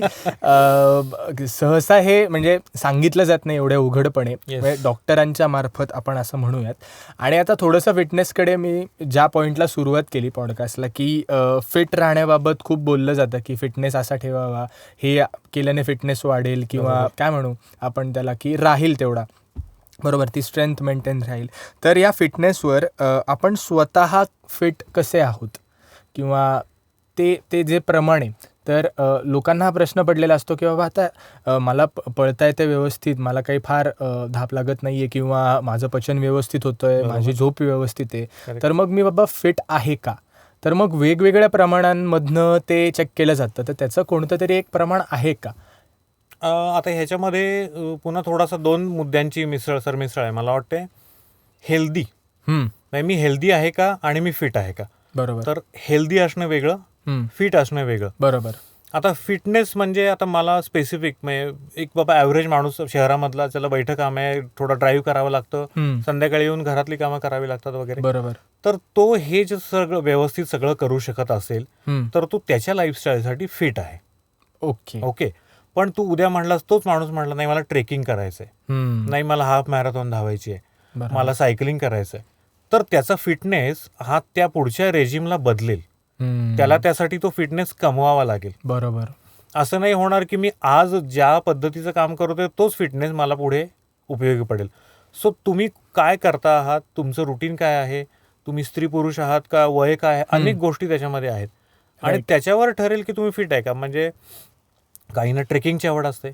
B: सहसा हे म्हणजे सांगितलं जात नाही एवढ्या उघडपणे, डॉक्टरांच्या मार्फत आपण असं म्हणूयात. आणि आता थोडंसं फिटनेसकडे मी ज्या पॉईंटला सुरुवात केली पॉडकास्टला, की फिट राहण्याबाबत खूप बोललं जातं की फिटनेस असा ठेवावा, हे केल्याने फिटनेस वाढेल किंवा काय म्हणू आपण त्याला, की राहील तेवढा. बरोबर, ती स्ट्रेंथ मेंटेन राहील. तर या फिटनेसवर आपण स्वतः फिट कसे आहोत किंवा ते जे प्रमाणे, तर लोकांना हा प्रश्न पडलेला असतो की बाबा आता मला पळता येतं व्यवस्थित, मला काही फार धाप लागत नाहीये किंवा माझं पचन व्यवस्थित होतंय, माझी झोप व्यवस्थित आहे, तर मग मी बाबा फिट आहे का? तर मग वेगवेगळ्या प्रमाणांमधनं ते चेक केलं जातं. तर त्याचं कोणतं तरी एक प्रमाण आहे का?
A: आता ह्याच्यामध्ये पुन्हा थोडासा 2 मुद्द्यांची मिसळ आहे. मला वाटते हेल्दी, नाही मी हेल्दी आहे का आणि मी फिट आहे का.
B: बरोबर.
A: तर हेल्दी असणं वेगळं, फिट असणं वेगळं.
B: बरोबर.
A: आता फिटनेस म्हणजे आता मला स्पेसिफिक, म्हणजे एक बाबा ॲव्हरेज माणूस शहरामधला, त्याला बैठं काम आहे, थोडं ड्राईव्ह करावं लागतं, संध्याकाळी येऊन घरातली कामं करावी लागतात वगैरे.
B: बरोबर.
A: तर तो हे जे सगळं व्यवस्थित सगळं करू शकत असेल तर तो त्याच्या लाईफस्टाईलसाठी फिट आहे. ओके. पण तू उद्या म्हणलास, तोच माणूस म्हणला नाही मला ट्रेकिंग करायचंय, नाही मला हाफ मॅरेथॉन धावायची आहे, मला सायकलिंग करायचंय, तर त्याचा फिटनेस हा त्या पुढच्या रेजिमला बदलेल. त्याला त्यासाठी तो फिटनेस कमवावा लागेल.
B: बरोबर.
A: असं नाही होणार की मी आज ज्या पद्धतीचं काम करतोय तोच फिटनेस मला पुढे उपयोगी पडेल. सो तुम्ही काय करता आहात, तुमचं रुटीन काय आहे, तुम्ही स्त्री पुरुष आहात का, वय काय आहे, अनेक गोष्टी त्याच्यामध्ये आहेत आणि त्याच्यावर ठरेल की तुम्ही फिट आहे का. म्हणजे काहींना ट्रेकिंगची आवड असते,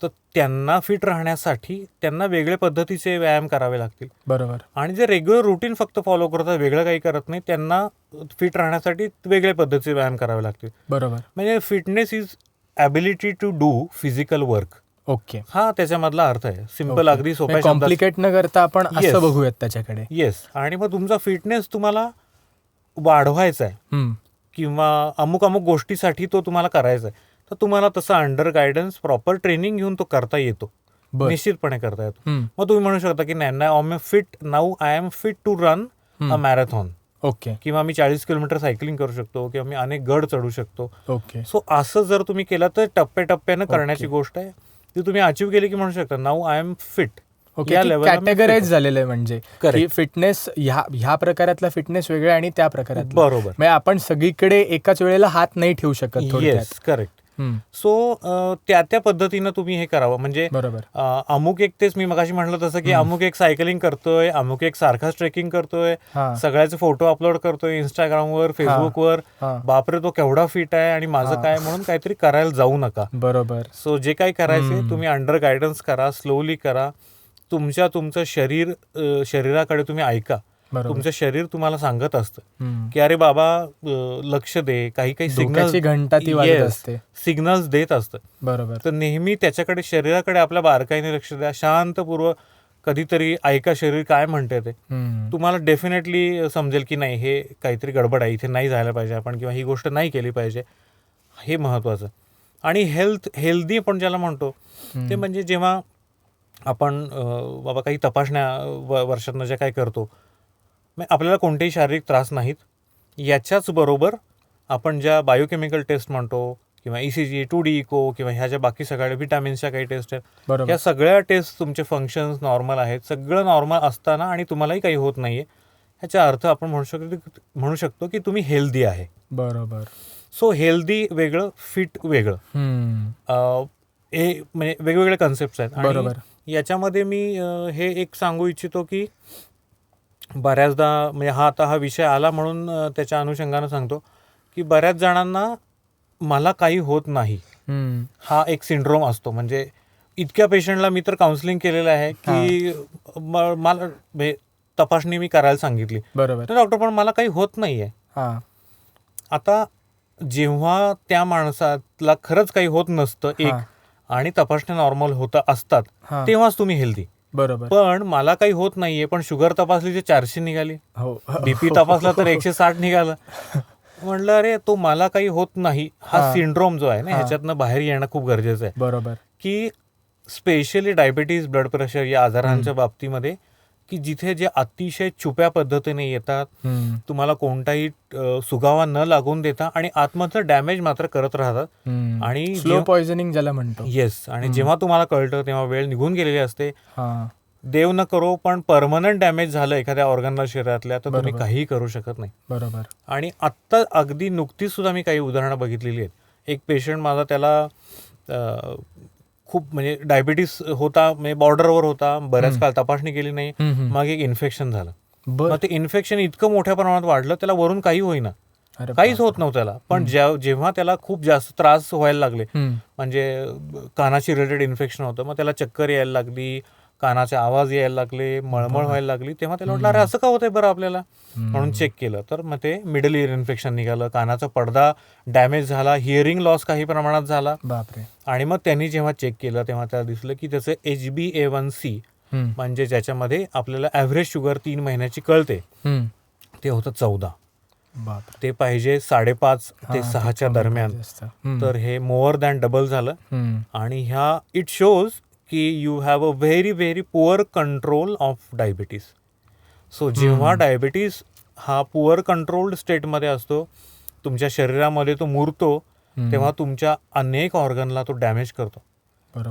A: तर त्यांना फिट राहण्यासाठी त्यांना वेगळ्या पद्धतीचे व्यायाम करावे लागतील.
B: बरोबर.
A: आणि जे रेग्युलर रुटीन फक्त फॉलो करतात, वेगळं काही करत नाही, त्यांना फिट राहण्यासाठी वेगळ्या पद्धतीचे व्यायाम करावे लागतील.
B: बरोबर.
A: म्हणजे fitness is ability to do physical work.
B: Okay.
A: हा त्याच्यामधला अर्थ आहे. सिंपल, अगदी सोप्या शब्दात,
B: कॉम्प्लिकेट न करता आपण असं बघूयात त्याच्याकडे.
A: येस. आणि मग तुमचा फिटनेस तुम्हाला वाढवायचा आहे किंवा अमुक गोष्टीसाठी तो तुम्हाला करायचा आहे, तर तुम्हाला तसं अंडर गायडन्स, प्रॉपर ट्रेनिंग घेऊन तो करता येतो, निश्चितपणे करता येतो. मग तुम्ही म्हणू शकता की नाही, I am fit to run a marathon.
B: Okay.
A: किंवा मी 40 किलोमीटर सायकलिंग करू शकतो किंवा मी अनेक गड चढू शकतो.
B: ओके.
A: सो असं जर तुम्ही केलं तर टप्प्याटप्प्यानं करण्याची गोष्ट आहे, ती तुम्ही अचीव्ह केली की म्हणू शकता now I am fit.
B: Categorise झालेलं आहे, म्हणजे की फिटनेस ह्या प्रकारातला फिटनेस वेगळा आणि त्या प्रकारात.
A: बरोबर.
B: म्हणजे आपण सगळीकडे एकाच वेळेला हात नाही ठेवू शकत.
A: Yes, correct. सो त्या पद्धतीनं तुम्ही हे करावं. म्हणजे अमुक एक, तेच मी मगाशी म्हटलं तसं की अमुक एक सायकलिंग करतोय, अमुक एक सारखाच ट्रेकिंग करतोय, सगळ्याचे फोटो अपलोड करतोय इंस्टाग्रामवर, फेसबुकवर, बापरे तो केवढा फिट आहे आणि माझं काय, म्हणून काहीतरी करायला जाऊ नका.
B: बरोबर.
A: सो जे काही करायचे तुम्ही अंडर गायडन्स करा, स्लोली करा, तुमचं शरीराकडे तुम्ही ऐका.
B: बरोबर.
A: तुमचं शरीर तुम्हाला सांगत असतं
B: हम्म.
A: की अरे बाबा लक्ष दे, काही काही
B: धोक्याची घंटा ती वाजत
A: सिग्नल्स
B: असते.
A: सिग्नल्स देत असतं.
B: बरोबर.
A: तर नेहमी त्याच्याकडे, शरीराकडे आपल्या बारकाईने लक्ष द्या, शांतपूर्वक कधीतरी ऐका शरीर काय म्हणते ते.
B: हम्म.
A: तुम्हाला डेफिनेटली समजेल की नाही, हे काहीतरी गडबड आहे, इथे नाही जायला पाहिजे आपण, किंवा ही गोष्ट नाही केली पाहिजे. हे महत्त्वाचं. आणि हेल्दी आपण ज्याला म्हणतो ते म्हणजे जेव्हा आपण बाबा काही तपासण्या वर्षातनं ज्या काय करतो, मग आपल्याला कोणतेही शारीरिक त्रास नाहीत. याच्याच बरोबर आपण ज्या बायोकेमिकल टेस्ट म्हणतो किंवा ECG, 2D इको किंवा ह्या ज्या बाकी सगळ्या विटामिन्सच्या काही टेस्ट आहेत,
B: बरोबर.
A: या सगळ्या टेस्ट तुमचे फंक्शन्स नॉर्मल आहेत. सगळं नॉर्मल असताना आणि तुम्हालाही काही होत नाही आहे, ह्याचा अर्थ आपण म्हणू शकतो की तुम्ही हेल्दी आहे.
B: बरोबर.
A: सो हेल्दी वेगळं, फिट वेगळं,
B: हम्म.
A: हे म्हणजे वेगवेगळे कन्सेप्ट आहेत.
B: बरोबर.
A: आणि याच्यामध्ये मी हे एक सांगू इच्छितो की बऱ्याचदा म्हणजे हा विषय आला म्हणून त्याच्या अनुषंगानं सांगतो की बऱ्याच जणांना मला काही होत नाही
B: हम्म.
A: हा एक सिंड्रोम असतो. म्हणजे इतक्या पेशंटला मी तर काउन्सिलिंग केलेलं आहे की मला म्हणजे तपासणी मी करायला सांगितली,
B: बरोबर.
A: तर डॉक्टर पण मला काही होत नाही आहे.
B: हा.
A: आता जेव्हा त्या माणसाला खरंच काही होत नसतं एक, आणि तपासण्या नॉर्मल होत असतात,
B: हा.
A: तेव्हाच तुम्ही हेल्दी.
B: बरोबर.
A: पण मला काही होत नाहीये, पण शुगर तपासली तर 400 निघाली,
B: हो.
A: बीपी तपासला तर 160 निघालं. म्हणलं अरे, तो मला काही होत नाही हा सिंड्रोम जो आहे ना, ह्याच्यातनं बाहेर येणं खूप गरजेचं आहे.
B: बरोबर.
A: की स्पेशली डायबिटीज, ब्लड प्रेशर या आजारांच्या बाबतीमध्ये, की जिथे जे अतिशय छुप्या पद्धतीने येतात, तुम्हाला कोणताही सुगावा न लागून देता आणि आतमधलं डॅमेज मात्र करत राहतात. आणि
B: स्लो पॉइझनिंग ज्याला म्हणतो.
A: येस. आणि जेव्हा तुम्हाला कळतं तेव्हा वेळ निघून गेलेली असते.
B: हा.
A: देव न करो, पण परमनंट डॅमेज झालं एखाद्या ऑर्गनला शरीरातल्या, तर तुम्ही काहीही करू शकत नाही.
B: बरोबर.
A: आणि आत्ता अगदी नुकतीच सुद्धा मी काही उदाहरणं बघितलेली आहेत. एक पेशंट माझा, त्याला खूप म्हणजे डायबिटीस होता, म्हणजे बॉर्डरवर होता, बऱ्याच काळ तपासणी केली नाही, मग एक इन्फेक्शन झालं. मग ते इन्फेक्शन इतकं मोठ्या प्रमाणात वाढलं, त्याला वरून काही होईना, काहीच होत नव्हतं त्याला. पण जेव्हा त्याला खूप जास्त त्रास व्हायला लागले, म्हणजे कानाची रिलेटेड इन्फेक्शन होतं, मग त्याला चक्कर यायला लागली, कानाचे आवाज यायला लागले, मळमळ व्हायला लागली, तेव्हा त्याला वाटलं अरे असं का होतंय बरं आपल्याला, म्हणून चेक केलं. तर मग ते मिडल इयर इन्फेक्शन निघालं, कानाचा पडदा डॅमेज झाला, हिअरिंग लॉस काही प्रमाणात झाला.
B: बापरे.
A: आणि मग त्यांनी जेव्हा चेक केलं तेव्हा त्याला दिसलं की त्याचं HbA1c, म्हणजे ज्याच्यामध्ये आपल्याला ॲव्हरेज शुगर 3 महिन्याची कळते, ते होतं 14. ते पाहिजे 5.5 ते 6च्या दरम्यान. तर हे मोअर दॅन डबल झालं. आणि ह्या इट शोज की you have a very very poor control of diabetes. So जेव्हा डायबिटीज हा पुअर कंट्रोल्ड स्टेटमध्ये असतो, तुमच्या शरीरामध्ये तो मुरतो, तेव्हा तुमच्या अनेक ऑर्गनला तो डॅमेज करतो.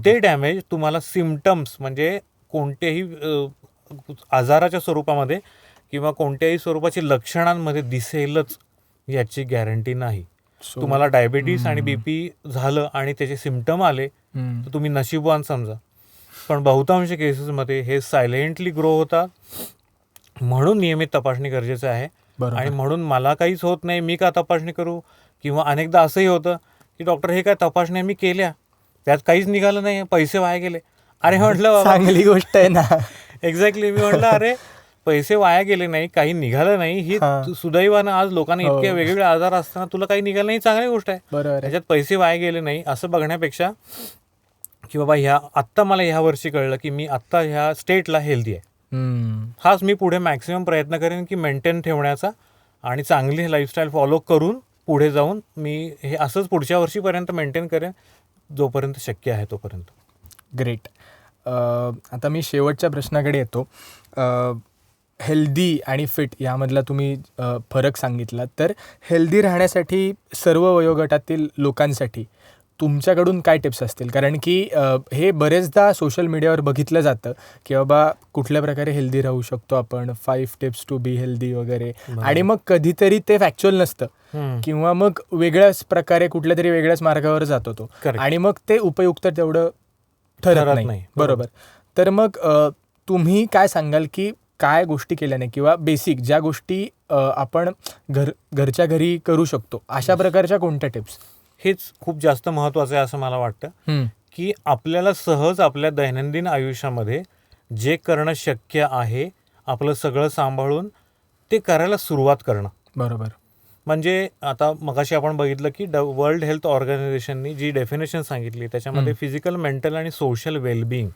A: ते डॅमेज तुम्हाला सिम्पटम्स म्हणजे कोणत्याही आजाराच्या स्वरूपामध्ये किंवा कोणत्याही स्वरूपाची लक्षणांमध्ये दिसेलच याची गॅरंटी नाही. तुम्हाला डायबिटीस आणि बीपी झालं आणि त्याचे सिम्पटम आले तर तुम्ही नशीबवान समजा. पण बहुतांश केसेसमध्ये हे सायलेंटली ग्रो होतात. म्हणून नियमित तपासणी गरजेचं आहे. आणि म्हणून मला काहीच होत नाही, मी का तपासणी करू. किंवा अनेकदा असंही होतं की डॉक्टर हे काय तपासण्या मी केल्या, त्यात काहीच निघालं नाही, पैसे वाया गेले. अरे म्हटलं
B: चांगली गोष्ट आहे ना.
A: एक्झॅक्टली. मी म्हटलं अरे पैसे वाया गेले नाही, काही निघालं नाही, ही सुदैवानं आज लोकांना इतके वेगवेगळे आजार असताना तुला काही निघालं नाही, चांगली गोष्ट आहे. त्याच्यात पैसे वाया गेले नाही असं बघण्यापेक्षा की बाबा आत्ता मला ह्या वर्षी कळलं की मी आत्ता ह्या स्टेटला हेल्दी आहे, हाच मी पुढे मॅक्सिमम प्रयत्न करेन की मेंटेन ठेवण्याचा आणि चांगली लाईफस्टाईल फॉलो करून पुढे जाऊन मी हे असंच पुढच्या वर्षीपर्यंत मेंटेन करेन, जोपर्यंत शक्य आहे तोपर्यंत.
B: ग्रेट. आता मी शेवटच्या प्रश्नाकडे येतो. हेल्दी आणि फिट यामधला तुम्ही फरक सांगितला, तर हेल्दी राहण्यासाठी सर्व वयोगटातील लोकांसाठी तुमच्याकडून काय टिप्स असतील? कारण की हे बरेचदा सोशल मीडियावर बघितलं जातं की बाबा कुठल्या प्रकारे हेल्दी राहू शकतो आपण, 5 टिप्स टू बी हेल्दी वगैरे, आणि मग कधीतरी ते फॅक्च्युअल नसतं किंवा मग वेगळ्याच प्रकारे कुठल्या तरी वेगळ्याच मार्गावर जातो तो, आणि मग ते उपयुक्त तेवढं ठरत नाही. बरोबर. तर मग तुम्ही काय सांगाल की काय गोष्टी केल्याने किंवा बेसिक ज्या गोष्टी आपण घरच्या घरी करू शकतो, अशा प्रकारच्या कोणत्या टिप्स?
A: हेच खूप जास्त महत्त्वाचं आहे असं मला वाटतं की आपल्याला सहज आपल्या दैनंदिन आयुष्यामध्ये जे करणं शक्य आहे, आपलं सगळं सांभाळून ते करायला सुरुवात करणं.
B: बरोबर.
A: म्हणजे आता मगाशी आपण बघितलं की वर्ल्ड हेल्थ ऑर्गनायझेशननी जी डेफिनेशन सांगितली त्याच्यामध्ये फिजिकल, मेंटल आणि सोशल वेलबिंग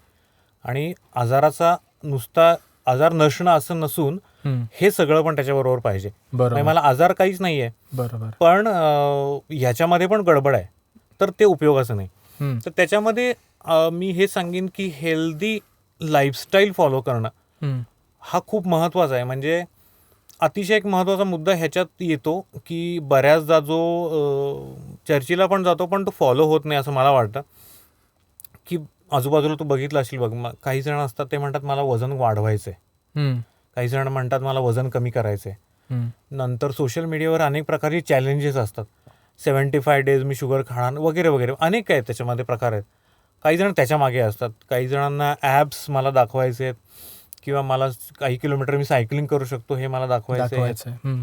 A: आणि आजाराचा नुसता आजार नसणं असं नसून हे सगळं पण त्याच्याबरोबर पाहिजे. म्हणजे मला आजार काहीच नाही आहे,
B: बरोबर,
A: पण ह्याच्यामध्ये पण गडबड आहे, तर ते उपयोगाचं नाही. तर त्याच्यामध्ये मी हे सांगेन की हेल्दी लाईफस्टाईल फॉलो करणं हा खूप महत्त्वाचा आहे. म्हणजे अतिशय एक महत्त्वाचा मुद्दा ह्याच्यात येतो की बऱ्याचदा जो चर्चेला पण जातो पण तो फॉलो होत नाही असं मला वाटतं. की आजूबाजूला तू बघितलं असेल बघ, काही जण असतात ते म्हणतात मला वजन वाढवायचं आहे, काही जण म्हणतात मला वजन कमी करायचं आहे. नंतर सोशल मीडियावर अनेक प्रकारचे चॅलेंजेस असतात. 75 डेज मी शुगर खाणार वगैरे वगैरे अनेक आहेत त्याच्यामध्ये प्रकार आहेत. काही जण त्याच्या मागे असतात. काही जणांना ॲब्स मला दाखवायचे आहेत किंवा मला काही किलोमीटर मी सायकलिंग करू शकतो हे मला दाखवायचं आहे.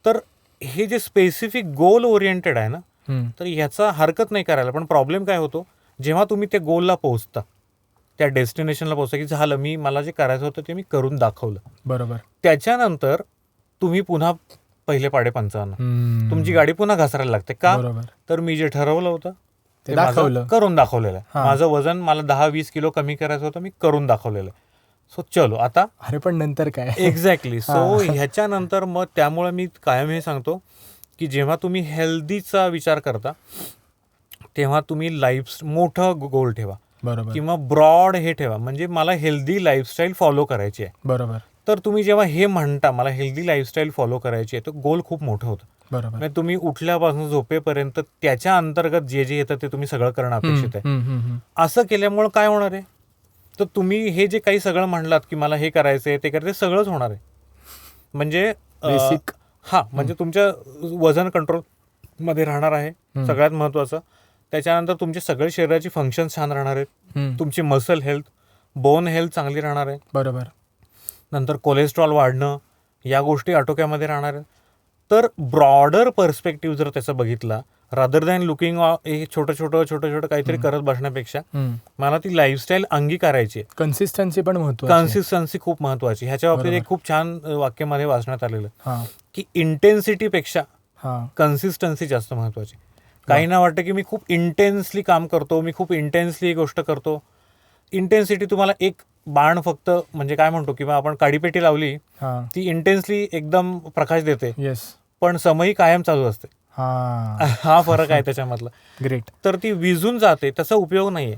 A: तर हे जे स्पेसिफिक गोल ओरिएंटेड आहे ना, तर ह्याचा हरकत नाही करायला. पण प्रॉब्लेम काय होतो, जेव्हा तुम्ही त्या गोलला पोहोचता, त्या डेस्टिनेशनला पोहोचता की झालं मी मला जे करायचं होतं ते मी करून दाखवलं,
B: बरोबर,
A: त्याच्यानंतर तुम्ही पुन्हा पहिले पाडे पंचावन्न तुमची गाडी पुन्हा घसरायला लागते. का? तर मी जे ठरवलं होतं ते माझं करून दाखवलेलं आहे. माझं वजन मला 10-20 किलो कमी करायचं होतं, मी करून दाखवलेलं आहे. सो चलो आता
B: अरे पण नंतर काय.
A: एक्झॅक्टली. सो ह्याच्यानंतर मग त्यामुळे मी कायम हे सांगतो की जेव्हा तुम्ही हेल्दीचा विचार करता तेव्हा तुम्ही लाईफ मोठं गोल ठेवा,
B: बरोबर,
A: किंवा ब्रॉड हे ठेवा. म्हणजे मला हेल्दी लाईफस्टाईल फॉलो करायची आहे.
B: बरोबर.
A: तर तुम्ही जेव्हा हे म्हणता मला हेल्दी लाईफस्टाईल फॉलो करायची आहे, तर गोल खूप मोठं होतं.
B: बरोबर.
A: म्हणजे तुम्ही उठल्यापासून झोपेपर्यंत त्याच्या अंतर्गत जे जे येतं ते तुम्ही सगळं करणं अपेक्षित आहे. असं केल्यामुळे काय होणार आहे, तर तुम्ही हे जे काही सगळं म्हणलात की मला हे करायचंय ते करायचं सगळंच होणार आहे. म्हणजे
B: बेसिक
A: म्हणजे तुमच्या वजन कंट्रोल मध्ये राहणार आहे सगळ्यात महत्वाचं. त्याच्यानंतर तुमचे सगळे शरीराची फंक्शन छान राहणार आहेत. तुमची मसल हेल्थ, बोन हेल्थ चांगली राहणार आहे.
B: बरोबर.
A: नंतर कोलेस्ट्रॉल वाढणं या गोष्टी आटोक्यामध्ये राहणार आहेत. तर ब्रॉडर पर्स्पेक्टिव्ह जर त्याचा बघितला, रादर दॅन लुकिंग हे छोटं छोटं काहीतरी करत बसण्यापेक्षा मला ती लाईफस्टाईल अंगीकारायची आहे.
B: कन्सिस्टन्सी पण महत्त्वाची.
A: कन्सिस्टन्सी खूप महत्वाची. ह्याच्या बाबतीत एक खूप छान वाक्यामध्ये वाचण्यात आलेलं की इंटेन्सिटीपेक्षा कन्सिस्टन्सी जास्त महत्वाची. काहींना वाटतं की मी खूप इंटेन्सली काम करतो, मी खूप इंटेन्सली गोष्ट करतो. इंटेन्सिटी तुम्हाला एक बाण फक्त म्हणजे काय म्हणतो किंवा आपण काडीपेटी लावली ती इंटेन्सली एकदम प्रकाश देते, पण समयी कायम चालू असते. हा फरक आहे त्याच्यामधला.
B: ग्रेट.
A: तर ती विझून जाते, त्याचा उपयोग नाहीये.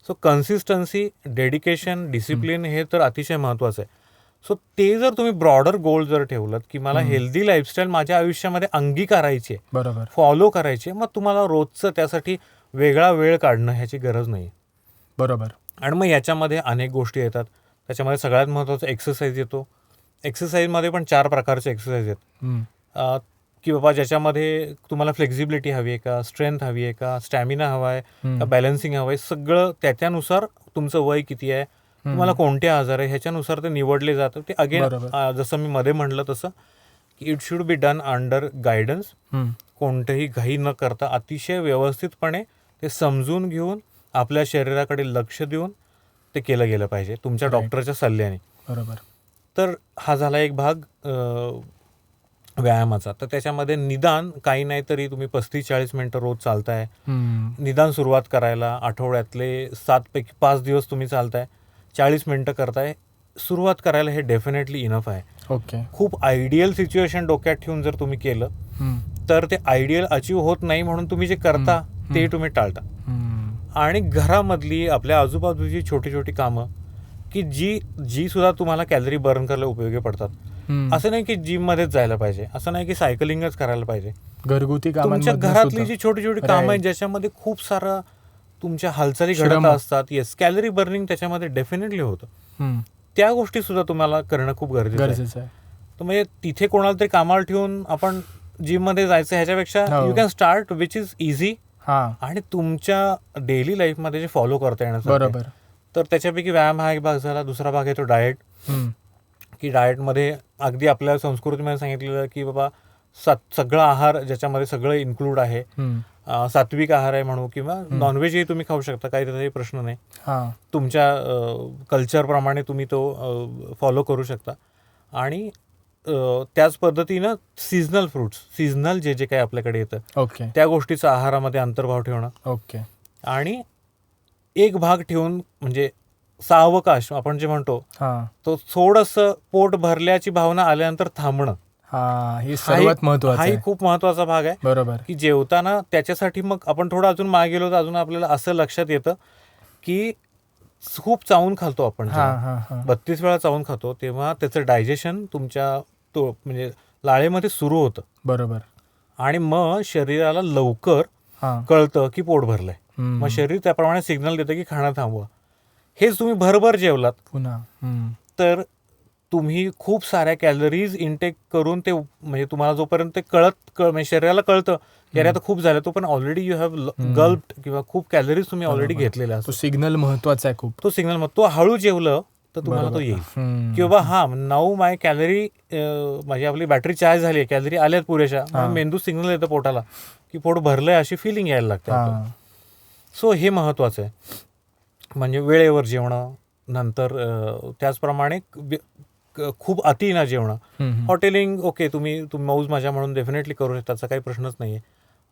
A: सो कन्सिस्टन्सी, डेडिकेशन, डिसिप्लिन हे तर अतिशय महत्वाचं आहे. सो ते जर तुम्ही ब्रॉडर गोल जर ठेवलं की मला हेल्दी लाईफस्टाईल माझ्या आयुष्यामध्ये अंगीकारायची आहे,
B: बरोबर,
A: फॉलो करायची आहे, मग तुम्हाला रोजचं त्यासाठी वेगळा वेळ काढणं ह्याची गरज नाही.
B: बरोबर.
A: आणि मग याच्यामध्ये अनेक गोष्टी येतात. त्याच्यामध्ये सगळ्यात महत्त्वाचा एक्सरसाइज येतो. एक्सरसाइजमध्ये पण 4 प्रकारचे एक्सरसाइज आहेत की बाबा ज्याच्यामध्ये तुम्हाला फ्लेक्झिबिलिटी हवी आहे का, स्ट्रेंथ हवी आहे का, स्टॅमिना हवा आहे का, बॅलन्सिंग हवं आहे, सगळं त्याच्यानुसार तुमचं वय किती आहे, तुम्हाला कोणते आजार आहे ह्याच्यानुसार ते निवडले जातं. ते अगेन जसं मी मध्ये म्हटलं तसं की it should be done under guidance. कोणतेही घाई न करता अतिशय व्यवस्थितपणे ते समजून घेऊन आपल्या शरीराकडे लक्ष देऊन ते केलं गेलं पाहिजे तुमच्या डॉक्टरच्या सल्ल्याने.
B: बरोबर.
A: तर हा झाला एक भाग व्यायामाचा. तर त्याच्यामध्ये निदान काही नाही तरी तुम्ही 35-40 मिनिटं रोज चालताय. निदान सुरुवात करायला आठवड्यातले 7 पैकी 5 दिवस तुम्ही चालताय, 40 मिनिटं करताय, सुरुवात करायला हे डेफिनेटली इनफ आहे.
B: ओके.
A: खूप आयडियल सिच्युएशन डोक्यात ठेवून जर तुम्ही केलं तर ते आयडियल अचीव होत नाही, म्हणून तुम्ही जे करता ते तुम्ही टाळता. आणि घरामधली आपल्या आजूबाजूची छोटी छोटी कामं की जी सुद्धा तुम्हाला कॅलरी बर्न करायला उपयोगी पडतात. असं नाही की जिममध्येच जायला पाहिजे, असं नाही की सायकलिंगच करायला पाहिजे.
B: घरगुती
A: तुमच्या घरातली जी छोटी छोटी कामं आहेत ज्याच्यामध्ये खूप सारं तुमच्या हालचाली घडत असतात, येस, कॅलरी बर्निंग त्याच्यामध्ये डेफिनेटली होतं. त्या गोष्टी सुद्धा तुम्हाला करणं खूप गरजेचं आहे. तर म्हणजे तिथे कोणाला तरी कामाला ठेवून आपण जिममध्ये जायचं ह्याच्यापेक्षा you can start which is easy आणि तुमच्या डेली लाईफमध्ये जे फॉलो करता येण्यासाठी.
B: बरोबर.
A: तर त्याच्यापैकी व्यायाम हा एक भाग झाला. दुसरा भाग आहे तो डाएट. की डाएटमध्ये अगदी आपल्या संस्कृतीमध्ये सांगितलेलं की बाबा सगळा आहार ज्याच्यामध्ये सगळं इन्क्लूड आहे, सात्विक आहार आहे म्हणू किंवा नॉनव्हेजही तुम्ही खाऊ शकता, काही त्याचाही प्रश्न नाही. तुमच्या कल्चरप्रमाणे तुम्ही तो फॉलो करू शकता. आणि त्याच पद्धतीनं सीझनल फ्रुट्स, सीझनल जे जे काही आपल्याकडे येतं
B: ओके
A: त्या गोष्टीचा आहारामध्ये अंतर्भाव ठेवणं.
B: ओके
A: आणि एक भाग ठेवून म्हणजे सावकाश आपण जे म्हणतो
B: हां
A: तो थोडंसं पोट भरल्याची भावना आल्यानंतर थांबणं.
B: हां हे सर्वात महत्वाचं
A: हाही
B: आहे.
A: खूप महत्वाचा भाग आहे
B: बरोबर.
A: की जेवताना त्याच्यासाठी मग आपण थोडं अजून मागे गेलो तर अजून आपल्याला असं लक्षात येतं की खूप चावून खातो आपण
B: हां
A: जेव्हा.
B: हां हां
A: 32 वेळा चावून खातो तेव्हा त्याचं डायजेशन तुमच्या म्हणजे लाळेमध्ये सुरू होतं
B: बरोबर.
A: आणि मग शरीराला लवकर
B: हां
A: कळतं की पोट भरलंय.
B: हम्म.
A: मग शरीर त्याप्रमाणे सिग्नल देतं की खाणं थांबवा. हेच तुम्ही भरभर जेवलात
B: पुन्हा
A: तर तुम्ही खूप साऱ्या कॅलरीज इनटेक करून ते म्हणजे तुम्हाला जोपर्यंत ते म्हणजे शरीराला कळतं की अरे आता खूप झालं तो पण ऑलरेडी यू हॅव गल्प्ड किंवा खूप कॅलरीज तुम्ही ऑलरेडी
B: बरोबर.
A: घेतलेल्या
B: तो
A: असतो.
B: सिग्नल महत्वाचा आहे खूप.
A: तो सिग्नल मग तो हळू जेवलं तर तुम्हाला तो
B: बरोबर.
A: येईल
B: हम्म.
A: की बाबा हा नाऊ माय कॅलरी म्हणजे आपली बॅटरी चार्ज झाली आहे, कॅलरी आल्यात पुरेशा,
B: हां.
A: मेंदू सिग्नल येतं पोटाला की पोट भरलंय अशी फिलिंग यायला लागते आपल्याला.
B: हां
A: सो हे महत्वाचं आहे. म्हणजे वेळेवर जेवणं, नंतर त्याचप्रमाणे खूप अति न जेवणं.
B: हम्म.
A: हॉटेलिंग ओके तुम्ही मौज मजा म्हणून डेफिनेटली करू शकता, त्याचा काही प्रश्नच नाही आहे.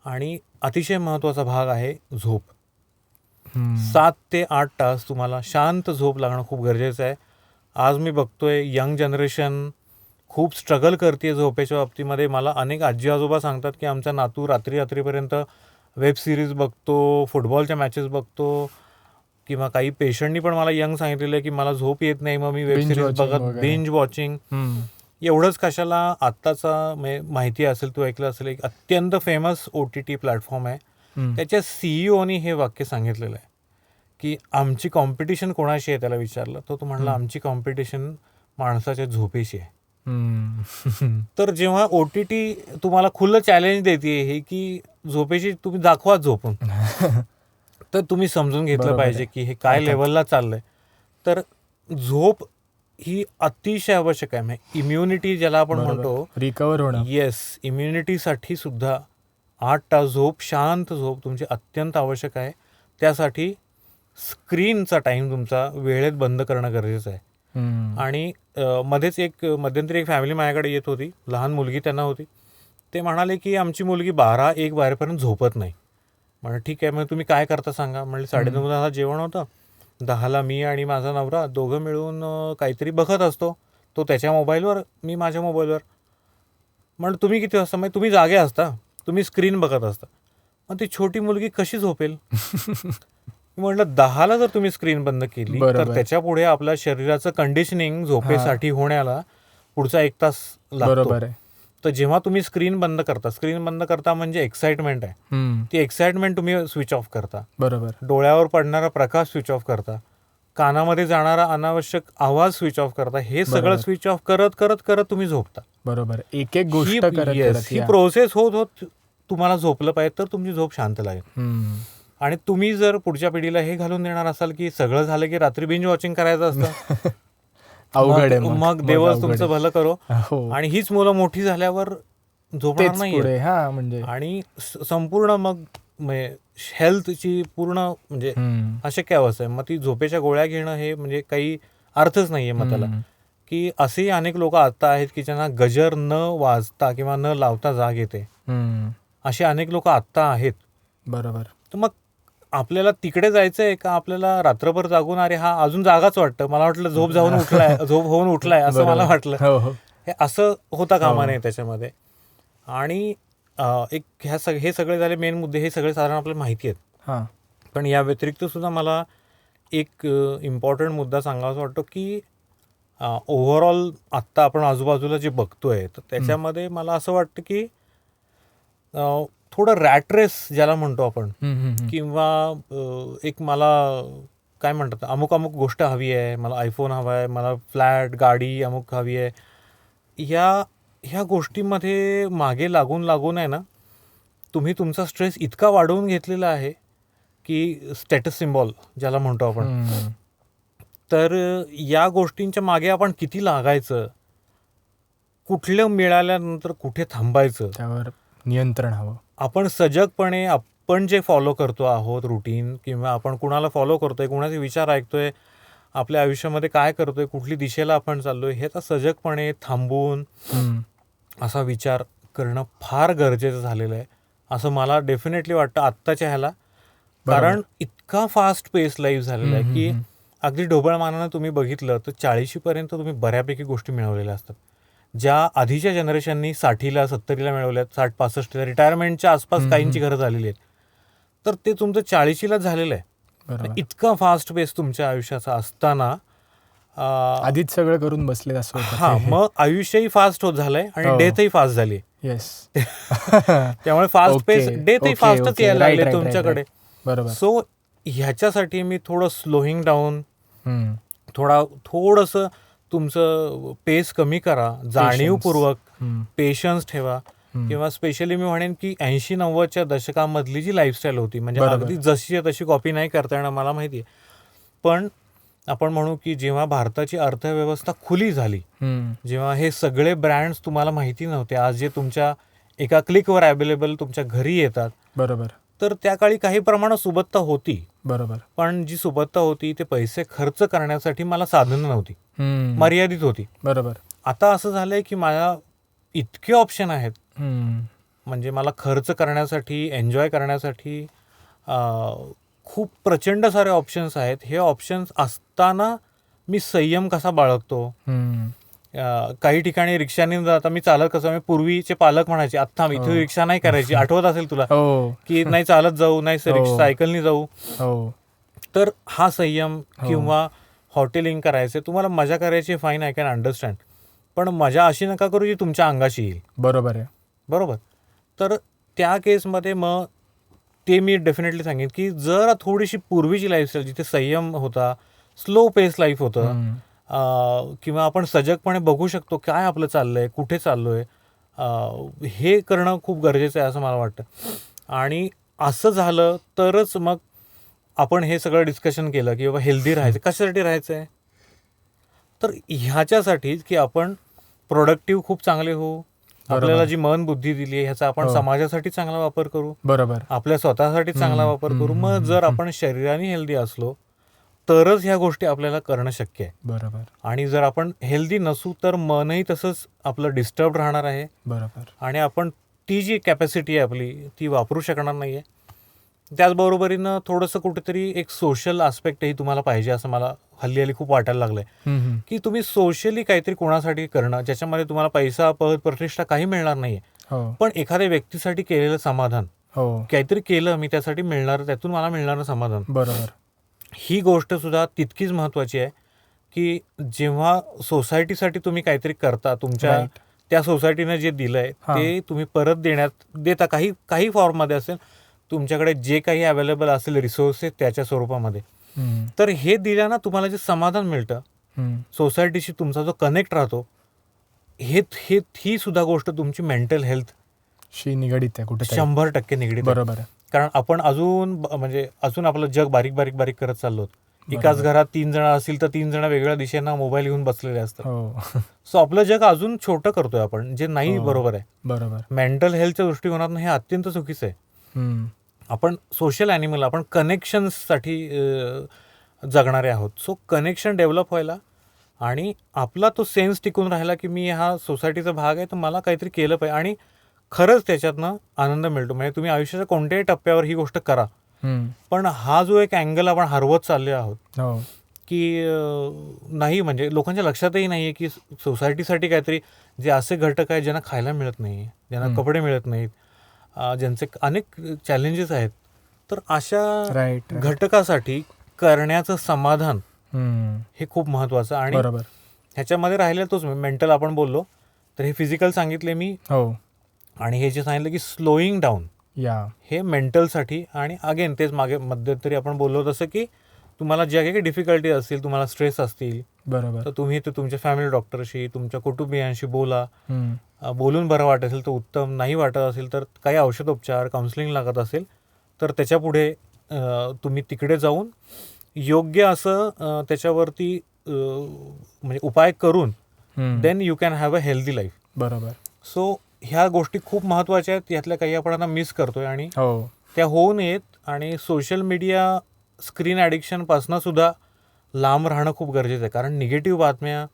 A: आणि अतिशय महत्त्वाचा भाग आहे झोप.
B: हम्म.
A: 7 ते 8 तास तुम्हाला शांत झोप लागणं खूप गरजेचं आहे. आज मी बघतोय यंग जनरेशन खूप स्ट्रगल करते झोपेच्या बाबतीमध्ये. मला अनेक आजी आजोबा सांगतात की आमचा नातू रात्रीपर्यंत वेब सिरीज बघतो, फुटबॉलच्या मॅचेस बघतो, किंवा काही पेशंटनी पण मला यंग सांगितलेलं आहे की मला झोप येत नाही मग मी वेब
B: Binge
A: सिरीज
B: watching
A: बघत
B: वगैरे.
A: Binge watching.
B: हम्म.
A: एवढंच कशाला, आत्ताचा माहिती असेल तू ऐकलं असेल एक अत्यंत फेमस OTT प्लॅटफॉर्म आहे,
B: हम्म.
A: त्याच्या CEOनी हे वाक्य सांगितलेलं आहे की आमची कॉम्पिटिशन कोणाशी आहे त्याला विचारलं तर तो म्हणला आमची कॉम्पिटिशन माणसाच्या झोपेशी आहे.
B: हम्म.
A: तर जेव्हा OTT तुम्हाला खुलं चॅलेंज देते हे की झोपेशी तुम्ही दाखवा झोपून तर तुम्ही समजून घेतलं
B: बरोबर
A: पाहिजे
B: आहे.
A: की हे काय
B: अर्थात.
A: लेवलला चाललंय. तर झोप ही अतिशय आवश्यक आहे. म्हणजे इम्युनिटी ज्याला आपण म्हणतो,
B: रिकवर होणं.
A: येस, इम्युनिटीसाठी सुद्धा 8 तास झोप, शांत झोप तुमची अत्यंत आवश्यक आहे. त्यासाठी स्क्रीनचा टाईम तुमचा वेळेत बंद करणं गरजेचं आहे.
B: हम्म.
A: आणि मध्येच मध्यंतरी एक फॅमिली माझ्याकडे येत होती, लहान मुलगी त्यांना होती. ते म्हणाले की आमची मुलगी 12-1 वाजेपर्यंत झोपत नाही. म्हणजे ठीक आहे, मग तुम्ही काय करता सांगा. म्हणजे 9:30 जेवण होतं, 10ला मी आणि माझा नवरा दोघं मिळून काहीतरी बघत असतो. तो त्याच्या मोबाईलवर, मी माझ्या मोबाईलवर. म्हणलं तुम्ही किती वाजता, म्हणजे तुम्ही जागे असता, तुम्ही स्क्रीन बघत असता, मग ती छोटी मुलगी कशी झोपेल. म्हटलं 10ला जर तुम्ही स्क्रीन बंद केली तर
B: बरोबर.
A: त्याच्या पुढे आपल्या शरीराचं कंडिशनिंग झोपेसाठी होण्याला पुढचा 1 तास लागतो.
B: बरोबर आहे.
A: तर जेव्हा तुम्ही स्क्रीन बंद करता म्हणजे एक्साइटमेंट आहे,
B: हम्म.
A: ती एक्साइटमेंट तुम्ही स्विच ऑफ करता.
B: बरोबर.
A: डोळ्यावर पडणारा प्रकाश स्विच ऑफ करता, कानामध्ये जाणारा अनावश्यक आवाज स्विच ऑफ करता. हे सगळं
B: बरोबर.
A: स्विच ऑफ करत करत करत तुम्ही झोपता.
B: बरोबर. एक एक गोष्ट करत करत
A: ही
B: या.
A: प्रोसेस होत होत तुम्हाला झोपलं पाहिजे तर तुमची झोप शांत लागेल.
B: हम्म.
A: आणि तुम्ही जर पुढच्या पिढीला हे घालून देणार असाल की सगळं झालं की रात्री बिंज वॉचिंग करायचं असतं,
B: अवघड आहे.
A: मग देवच तुमचं भलं करो.
B: हो.
A: आणि हीच मुलं मोठी झाल्यावर झोपणार
B: तेच
A: नाही.
B: पुढे. हा म्हणजे
A: आणि संपूर्ण मग हेल्थची पूर्ण म्हणजे
B: हम्म.
A: अशक्य अवस्था आहे. मग ती झोपेच्या गोळ्या घेणं हे म्हणजे काही अर्थच नाहीये मग त्याला.
B: हम्म.
A: की असेही अनेक लोक आता आहेत की ज्यांना गजर न वाजता किंवा न लावता जाग येते.
B: हम्म.
A: असे अनेक लोक आत्ता आहेत.
B: बरोबर.
A: तर मग आपल्याला तिकडे जायचंय का आपल्याला रात्रभर जागून अरे हा अजून जागाच वाटतं. मला वाटलं झोप होऊन उठलाय असं मला
B: बरोबर.
A: वाटलं.
B: हो हो.
A: हे असं होता कामा
B: हो.
A: नये त्याच्यामध्ये. आणि एक हे सगळे झाले मेन मुद्दे, हे सगळे साधारण आपल्याला माहिती आहेत.
B: हा.
A: पण या व्यतिरिक्त सुद्धा मला एक इम्पॉर्टंट मुद्दा सांगावासा वाटतो की ओव्हरऑल आत्ता आपण आजूबाजूला जे बघतोय तर त्याच्यामध्ये मला असं वाटतं की थोडं रॅट रेस ज्याला म्हणतो आपण, किंवा एक मला काय म्हणतात अमुक गोष्ट हवी आहे, मला आयफोन हवा आहे, मला फ्लॅट गाडी अमुक हवी आहे, ह्या गोष्टीमध्ये मागे लागून आहे ना तुम्ही तुमचा स्ट्रेस इतका वाढवून घेतलेला आहे की स्टेटस सिम्बॉल ज्याला म्हणतो आपण. तर या गोष्टींच्या मागे आपण किती लागायचं, कुठलं मिळाल्यानंतर कुठे थांबायचं,
B: त्यावर नियंत्रण हवं.
A: आपण सजगपणे आपण जे फॉलो करतो आहोत रुटीन, किंवा आपण कुणाला फॉलो करतोय, कुणाचे विचार ऐकतोय, आपल्या आयुष्यामध्ये काय करतोय, कुठली दिशेला आपण चाललोय, ह्याचा सजगपणे थांबून असा विचार करणं फार गरजेचं झालेलं आहे असं मला डेफिनेटली वाटतं आत्ताच्या ह्याला. कारण इतका फास्ट पेस लाईफ झालेला आहे की अगदी ढोबळमानानं तुम्ही बघितलं तर 40पर्यंत तुम्ही बऱ्यापैकी गोष्टी मिळवलेल्या असतात, ज्या आधीच्या जनरेशननी 60ला 70ला मिळवल्यात, 60-65ला रिटायरमेंटच्या आसपास काहींची घरं झालेली आहेत, तर ते तुमचं 40लाच झालेलं आहे. इतका फास्ट पेस तुमच्या आयुष्याचा असताना
B: आधीच सगळं करून बसले असं होतं.
A: हा, मग आयुष्यही फास्ट होत झालंय आणि डेथही फास्ट झाली.
B: येस.
A: त्यामुळे फास्ट पेस डेथही फास्टच यायला लागले तुमच्याकडे.
B: बरोबर.
A: सो ह्याच्यासाठी मी थोडं स्लोईंग डाऊन, थोडंसं तुमचं पेस कमी करा, जाणीवपूर्वक पेशन्स ठेवा. किंवा स्पेशली मी म्हणेन की 80-90च्या दशकामधली जी लाईफस्टाईल होती, म्हणजे अगदी जशी तशी कॉपी नाही करता येणार मला माहिती आहे, पण आपण म्हणू की जेव्हा भारताची अर्थव्यवस्था खुली झाली, जेव्हा हे सगळे ब्रँड्स तुम्हाला माहिती नव्हते, आज जे तुमच्या एका क्लिकवर अवेलेबल तुमच्या घरी येतात,
B: बरोबर,
A: तर त्या काळी काही प्रमाणात सुबत्ता होती.
B: बरोबर.
A: पण जी सुबत्ता होती ते पैसे खर्च करण्यासाठी मला साधनं नव्हती, मर्यादित होती.
B: बरोबर.
A: आता असं झालंय की माझ्या इतके ऑप्शन आहेत, म्हणजे मला खर्च करण्यासाठी, एन्जॉय करण्यासाठी खूप प्रचंड सारे ऑप्शन्स आहेत. हे ऑप्शन्स असताना मी संयम कसा बाळगतो. काही ठिकाणी रिक्षाने जाता मी चालत कसं, मी पूर्वीचे पालक म्हणायचे आत्ता इथे रिक्षा नाही करायची, आठवत असेल तुला की नाही चालत जाऊ, नाही सायकलनी जाऊ. तर हा संयम, किंवा हॉटेलिंग करायचे, तुम्हाला मजा करायची, फाईन, आय कॅन अंडरस्टँड, पण मजा अशी नका करू जी तुमच्या अंगाशी येईल.
B: बरोबर आहे.
A: बरोबर. तर त्या केसमध्ये मग ते मी डेफिनेटली सांगेन की जर थोडीशी पूर्वीची लाईफस्टाईल जिथे संयम होता, स्लो पेस लाईफ होतं, किंवा आपण सजगपणे बघू शकतो काय आपलं चाललंय, कुठे चाललोय, हे करणं खूप गरजेचं आहे असं मला वाटतं. आणि असं झालं तरच मग आपण हे सगळं डिस्कशन केलं की बाबा हेल्दी राहायचं. कशासाठी राहायचं आहे, तर ह्याच्यासाठीच की आपण प्रोडक्टिव्ह खूप चांगले होऊ, आपल्याला जी मन बुद्धी दिली आहे ह्याचा आपण समाजासाठी चांगला वापर करू,
B: बरोबर,
A: आपल्या स्वतःसाठी चांगला वापर करू. मग जर आपण शरीराने हेल्दी असलो तरच ह्या गोष्टी आपल्याला करणं शक्य आहे.
B: बरोबर. आणि
A: जर आपण हेल्दी नसू तर मनही तसंच आपलं डिस्टर्ब राहणार आहे.
B: बरोबर.
A: आणि आपण ती जी कॅपॅसिटी आहे आपली ती वापरू शकणार नाही आहे. त्याचबरोबरीनं थोडंसं कुठेतरी एक सोशल आस्पेक्टही तुम्हाला पाहिजे असं मला हल्ली खूप वाटायला लागलंय, की तुम्ही सोशली काहीतरी कोणासाठी करणं ज्याच्यामध्ये तुम्हाला पैसा, पद, प्रतिष्ठा काही मिळणार नाहीये, पण एखाद्या व्यक्तीसाठी केलेलं समाधान, काहीतरी केलं मी त्यासाठी मिळणार, त्यातून मला मिळणारं समाधान,
B: बरोबर,
A: ही गोष्ट सुद्धा तितकीच महत्वाची आहे. की जेव्हा सोसायटीसाठी तुम्ही काहीतरी करता, तुमच्या त्या सोसायटीनं जे दिलंय ते तुम्ही परत देता, काही फॉर्ममध्ये असेल, तुमच्याकडे जे काही अवेलेबल असेल रिसोर्सेस त्याच्या स्वरूपामध्ये, तर हे दिल्यानं तुम्हाला जे समाधान मिळतं, सोसायटीशी तुमचा जो कनेक्ट राहतो, ही सुद्धा गोष्ट तुमची मेंटल हेल्थ
B: शी निगडीत आहे, कुठे
A: 100% निगडीत.
B: बरोबर.
A: कारण आपण अजून आपलं जग बारीक बारीक बारीक करत चाललो. एकाच घरात 3 जण असतील तर 3 जण वेगवेगळ्या दिशेनं मोबाईल घेऊन बसलेले असतात. सो आपलं जग अजून छोटं करतोय आपण, जे नाही बरोबर आहे.
B: बरोबर.
A: मेंटल हेल्थच्या दृष्टिकोनातून हे अत्यंत चुकीचं आहे. आपण सोशल ॲनिमल, आपण कनेक्शन्ससाठी जगणारे आहोत. सो कनेक्शन डेव्हलप व्हायला आणि आपला तो सेन्स टिकून राहिला की मी हा सोसायटीचा भाग आहे तर मला काहीतरी केलं पाहिजे, आणि खरंच त्याच्यातनं आनंद मिळतो. म्हणजे तुम्ही आयुष्याच्या कोणत्याही टप्प्यावर ही गोष्ट करा, पण हा जो एक अँगल आपण हरवत चालले आहोत की नाही, म्हणजे लोकांच्या लक्षातही नाही आहे की सोसायटीसाठी काहीतरी जे असे घटक आहेत ज्यांना खायला मिळत नाही, ज्यांना कपडे मिळत नाहीत, ज्यांचे अनेक चॅलेंजेस आहेत, तर अशा घटकासाठी करण्याचं समाधान हे खूप महत्वाचं. आणि ह्याच्यामध्ये राहिलं तोच मेंटल आपण बोललो, तर हे फिजिकल सांगितले मी, आणि हे जे सांगितलं की स्लोईंग डाऊन, हे मेंटलसाठी. आणि अगेन तेच मागे मध्यंतरी आपण बोललो तसं की तुम्हाला ज्या काही डिफिकल्टी असतील, तुम्हाला स्ट्रेस असतील, तर तुम्ही ते तुमच्या फॅमिली डॉक्टरशी, तुमच्या कुटुंबियांशी बोला. बोलून बरं वाटत असेल तर उत्तम, नाही वाटत असेल तर काही औषधोपचार, काउन्सिलिंग लागत असेल तर त्याच्या पुढे तुम्ही तिकडे जाऊन योग्य असं त्याच्यावरती म्हणजे उपाय करून then you can have a healthy life.
B: बरोबर.
A: सो ह्या गोष्टी खूप महत्त्वाच्या आहेत, यातल्या काही आपण मिस करतोय आणि त्या होऊ नयेत. आणि सोशल मीडिया स्क्रीन ॲडिक्शनपासून सुद्धा लांब राहणं खूप गरजेचं आहे. कारण निगेटिव्ह बातम्या,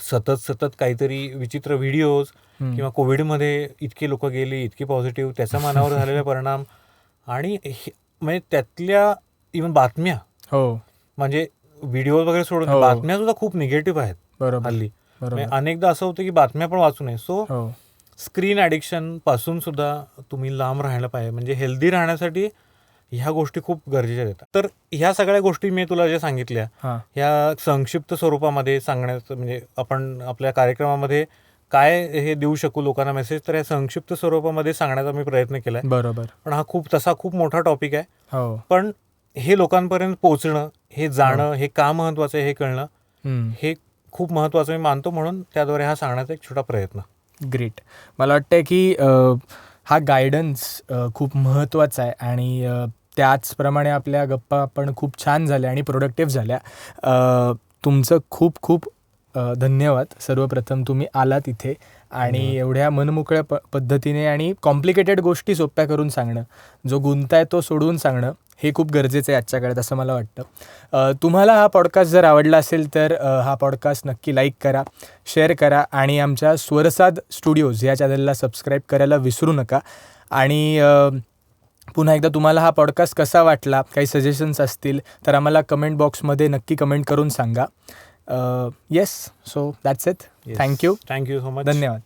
A: सतत काहीतरी विचित्र व्हिडिओज किंवा कोविडमध्ये इतके लोक गेली, इतके पॉझिटिव्ह, त्याचा मनावर झालेले परिणाम आणि म्हणजे त्यातल्या इव्हन बातम्या,
B: हो
A: म्हणजे व्हिडिओ वगैरे सोडून
B: हो.
A: बातम्या सुद्धा खूप निगेटिव्ह आहेत
B: बरोबर
A: हल्ली.
B: बरोबर
A: म्हणजे अनेकदा असं होतं की बातम्या पण वाचू नये. सो
B: हो
A: स्क्रीन ॲडिक्शन पासून सुद्धा तुम्ही लांब राहायला पाहिजे. म्हणजे हेल्दी राहण्यासाठी ह्या गोष्टी खूप गरजेच्या आहेत. तर ह्या सगळ्या गोष्टी मी तुला ज्या सांगितल्या
B: हां
A: ह्या संक्षिप्त स्वरूपामध्ये सांगण्याचं, म्हणजे आपण आपल्या कार्यक्रमामध्ये काय हे देऊ शकू लोकांना मेसेज, तर या संक्षिप्त स्वरूपामध्ये सांगण्याचा मी प्रयत्न केला आहे.
B: बरोबर
A: पण हा खूप मोठा टॉपिक आहे.
B: हो
A: पण हे लोकांपर्यंत पोहोचणं, हे जाणं, हे का महत्त्वाचं आहे हे कळणं, हे खूप महत्त्वाचं मी मानतो. म्हणून त्याद्वारे हा सांगण्याचा एक छोटा प्रयत्न.
B: ग्रेट. मला वाटतं की हा गायडन्स खूप महत्त्वाचा आहे आणि त्याचप्रमाणे आपल्या गप्पा पण खूप छान झाल्या आणि प्रोडक्टिव्ह झाल्या. तुमचं खूप खूप धन्यवाद. सर्वप्रथम तुम्ही आलात इथे आणि एवढ्या मनमोकळ्या पद्धतीने आणि कॉम्प्लिकेटेड गोष्टी सोप्या करून सांगणं, जो गुंताय तो सोडवून सांगणं, हे खूप गरजेचं आहे आजच्या काळात असं मला वाटतं. तुम्हाला हा पॉडकास्ट जर आवडला असेल तर हा पॉडकास्ट नक्की लाईक करा, शेअर करा आणि आमच्या स्वरसाद स्टुडिओज या चॅनलला सबस्क्राईब करायला विसरू नका. आणि पुन्हा एकदा तुम्हाला हा पॉडकास्ट कसा वाटला, काही सजेशन्स असतील तर आम्हाला कमेंट बॉक्समध्ये नक्की कमेंट करून सांगा. Yes, so that's it. Thank you
A: thank you so much.
B: धन्यवाद.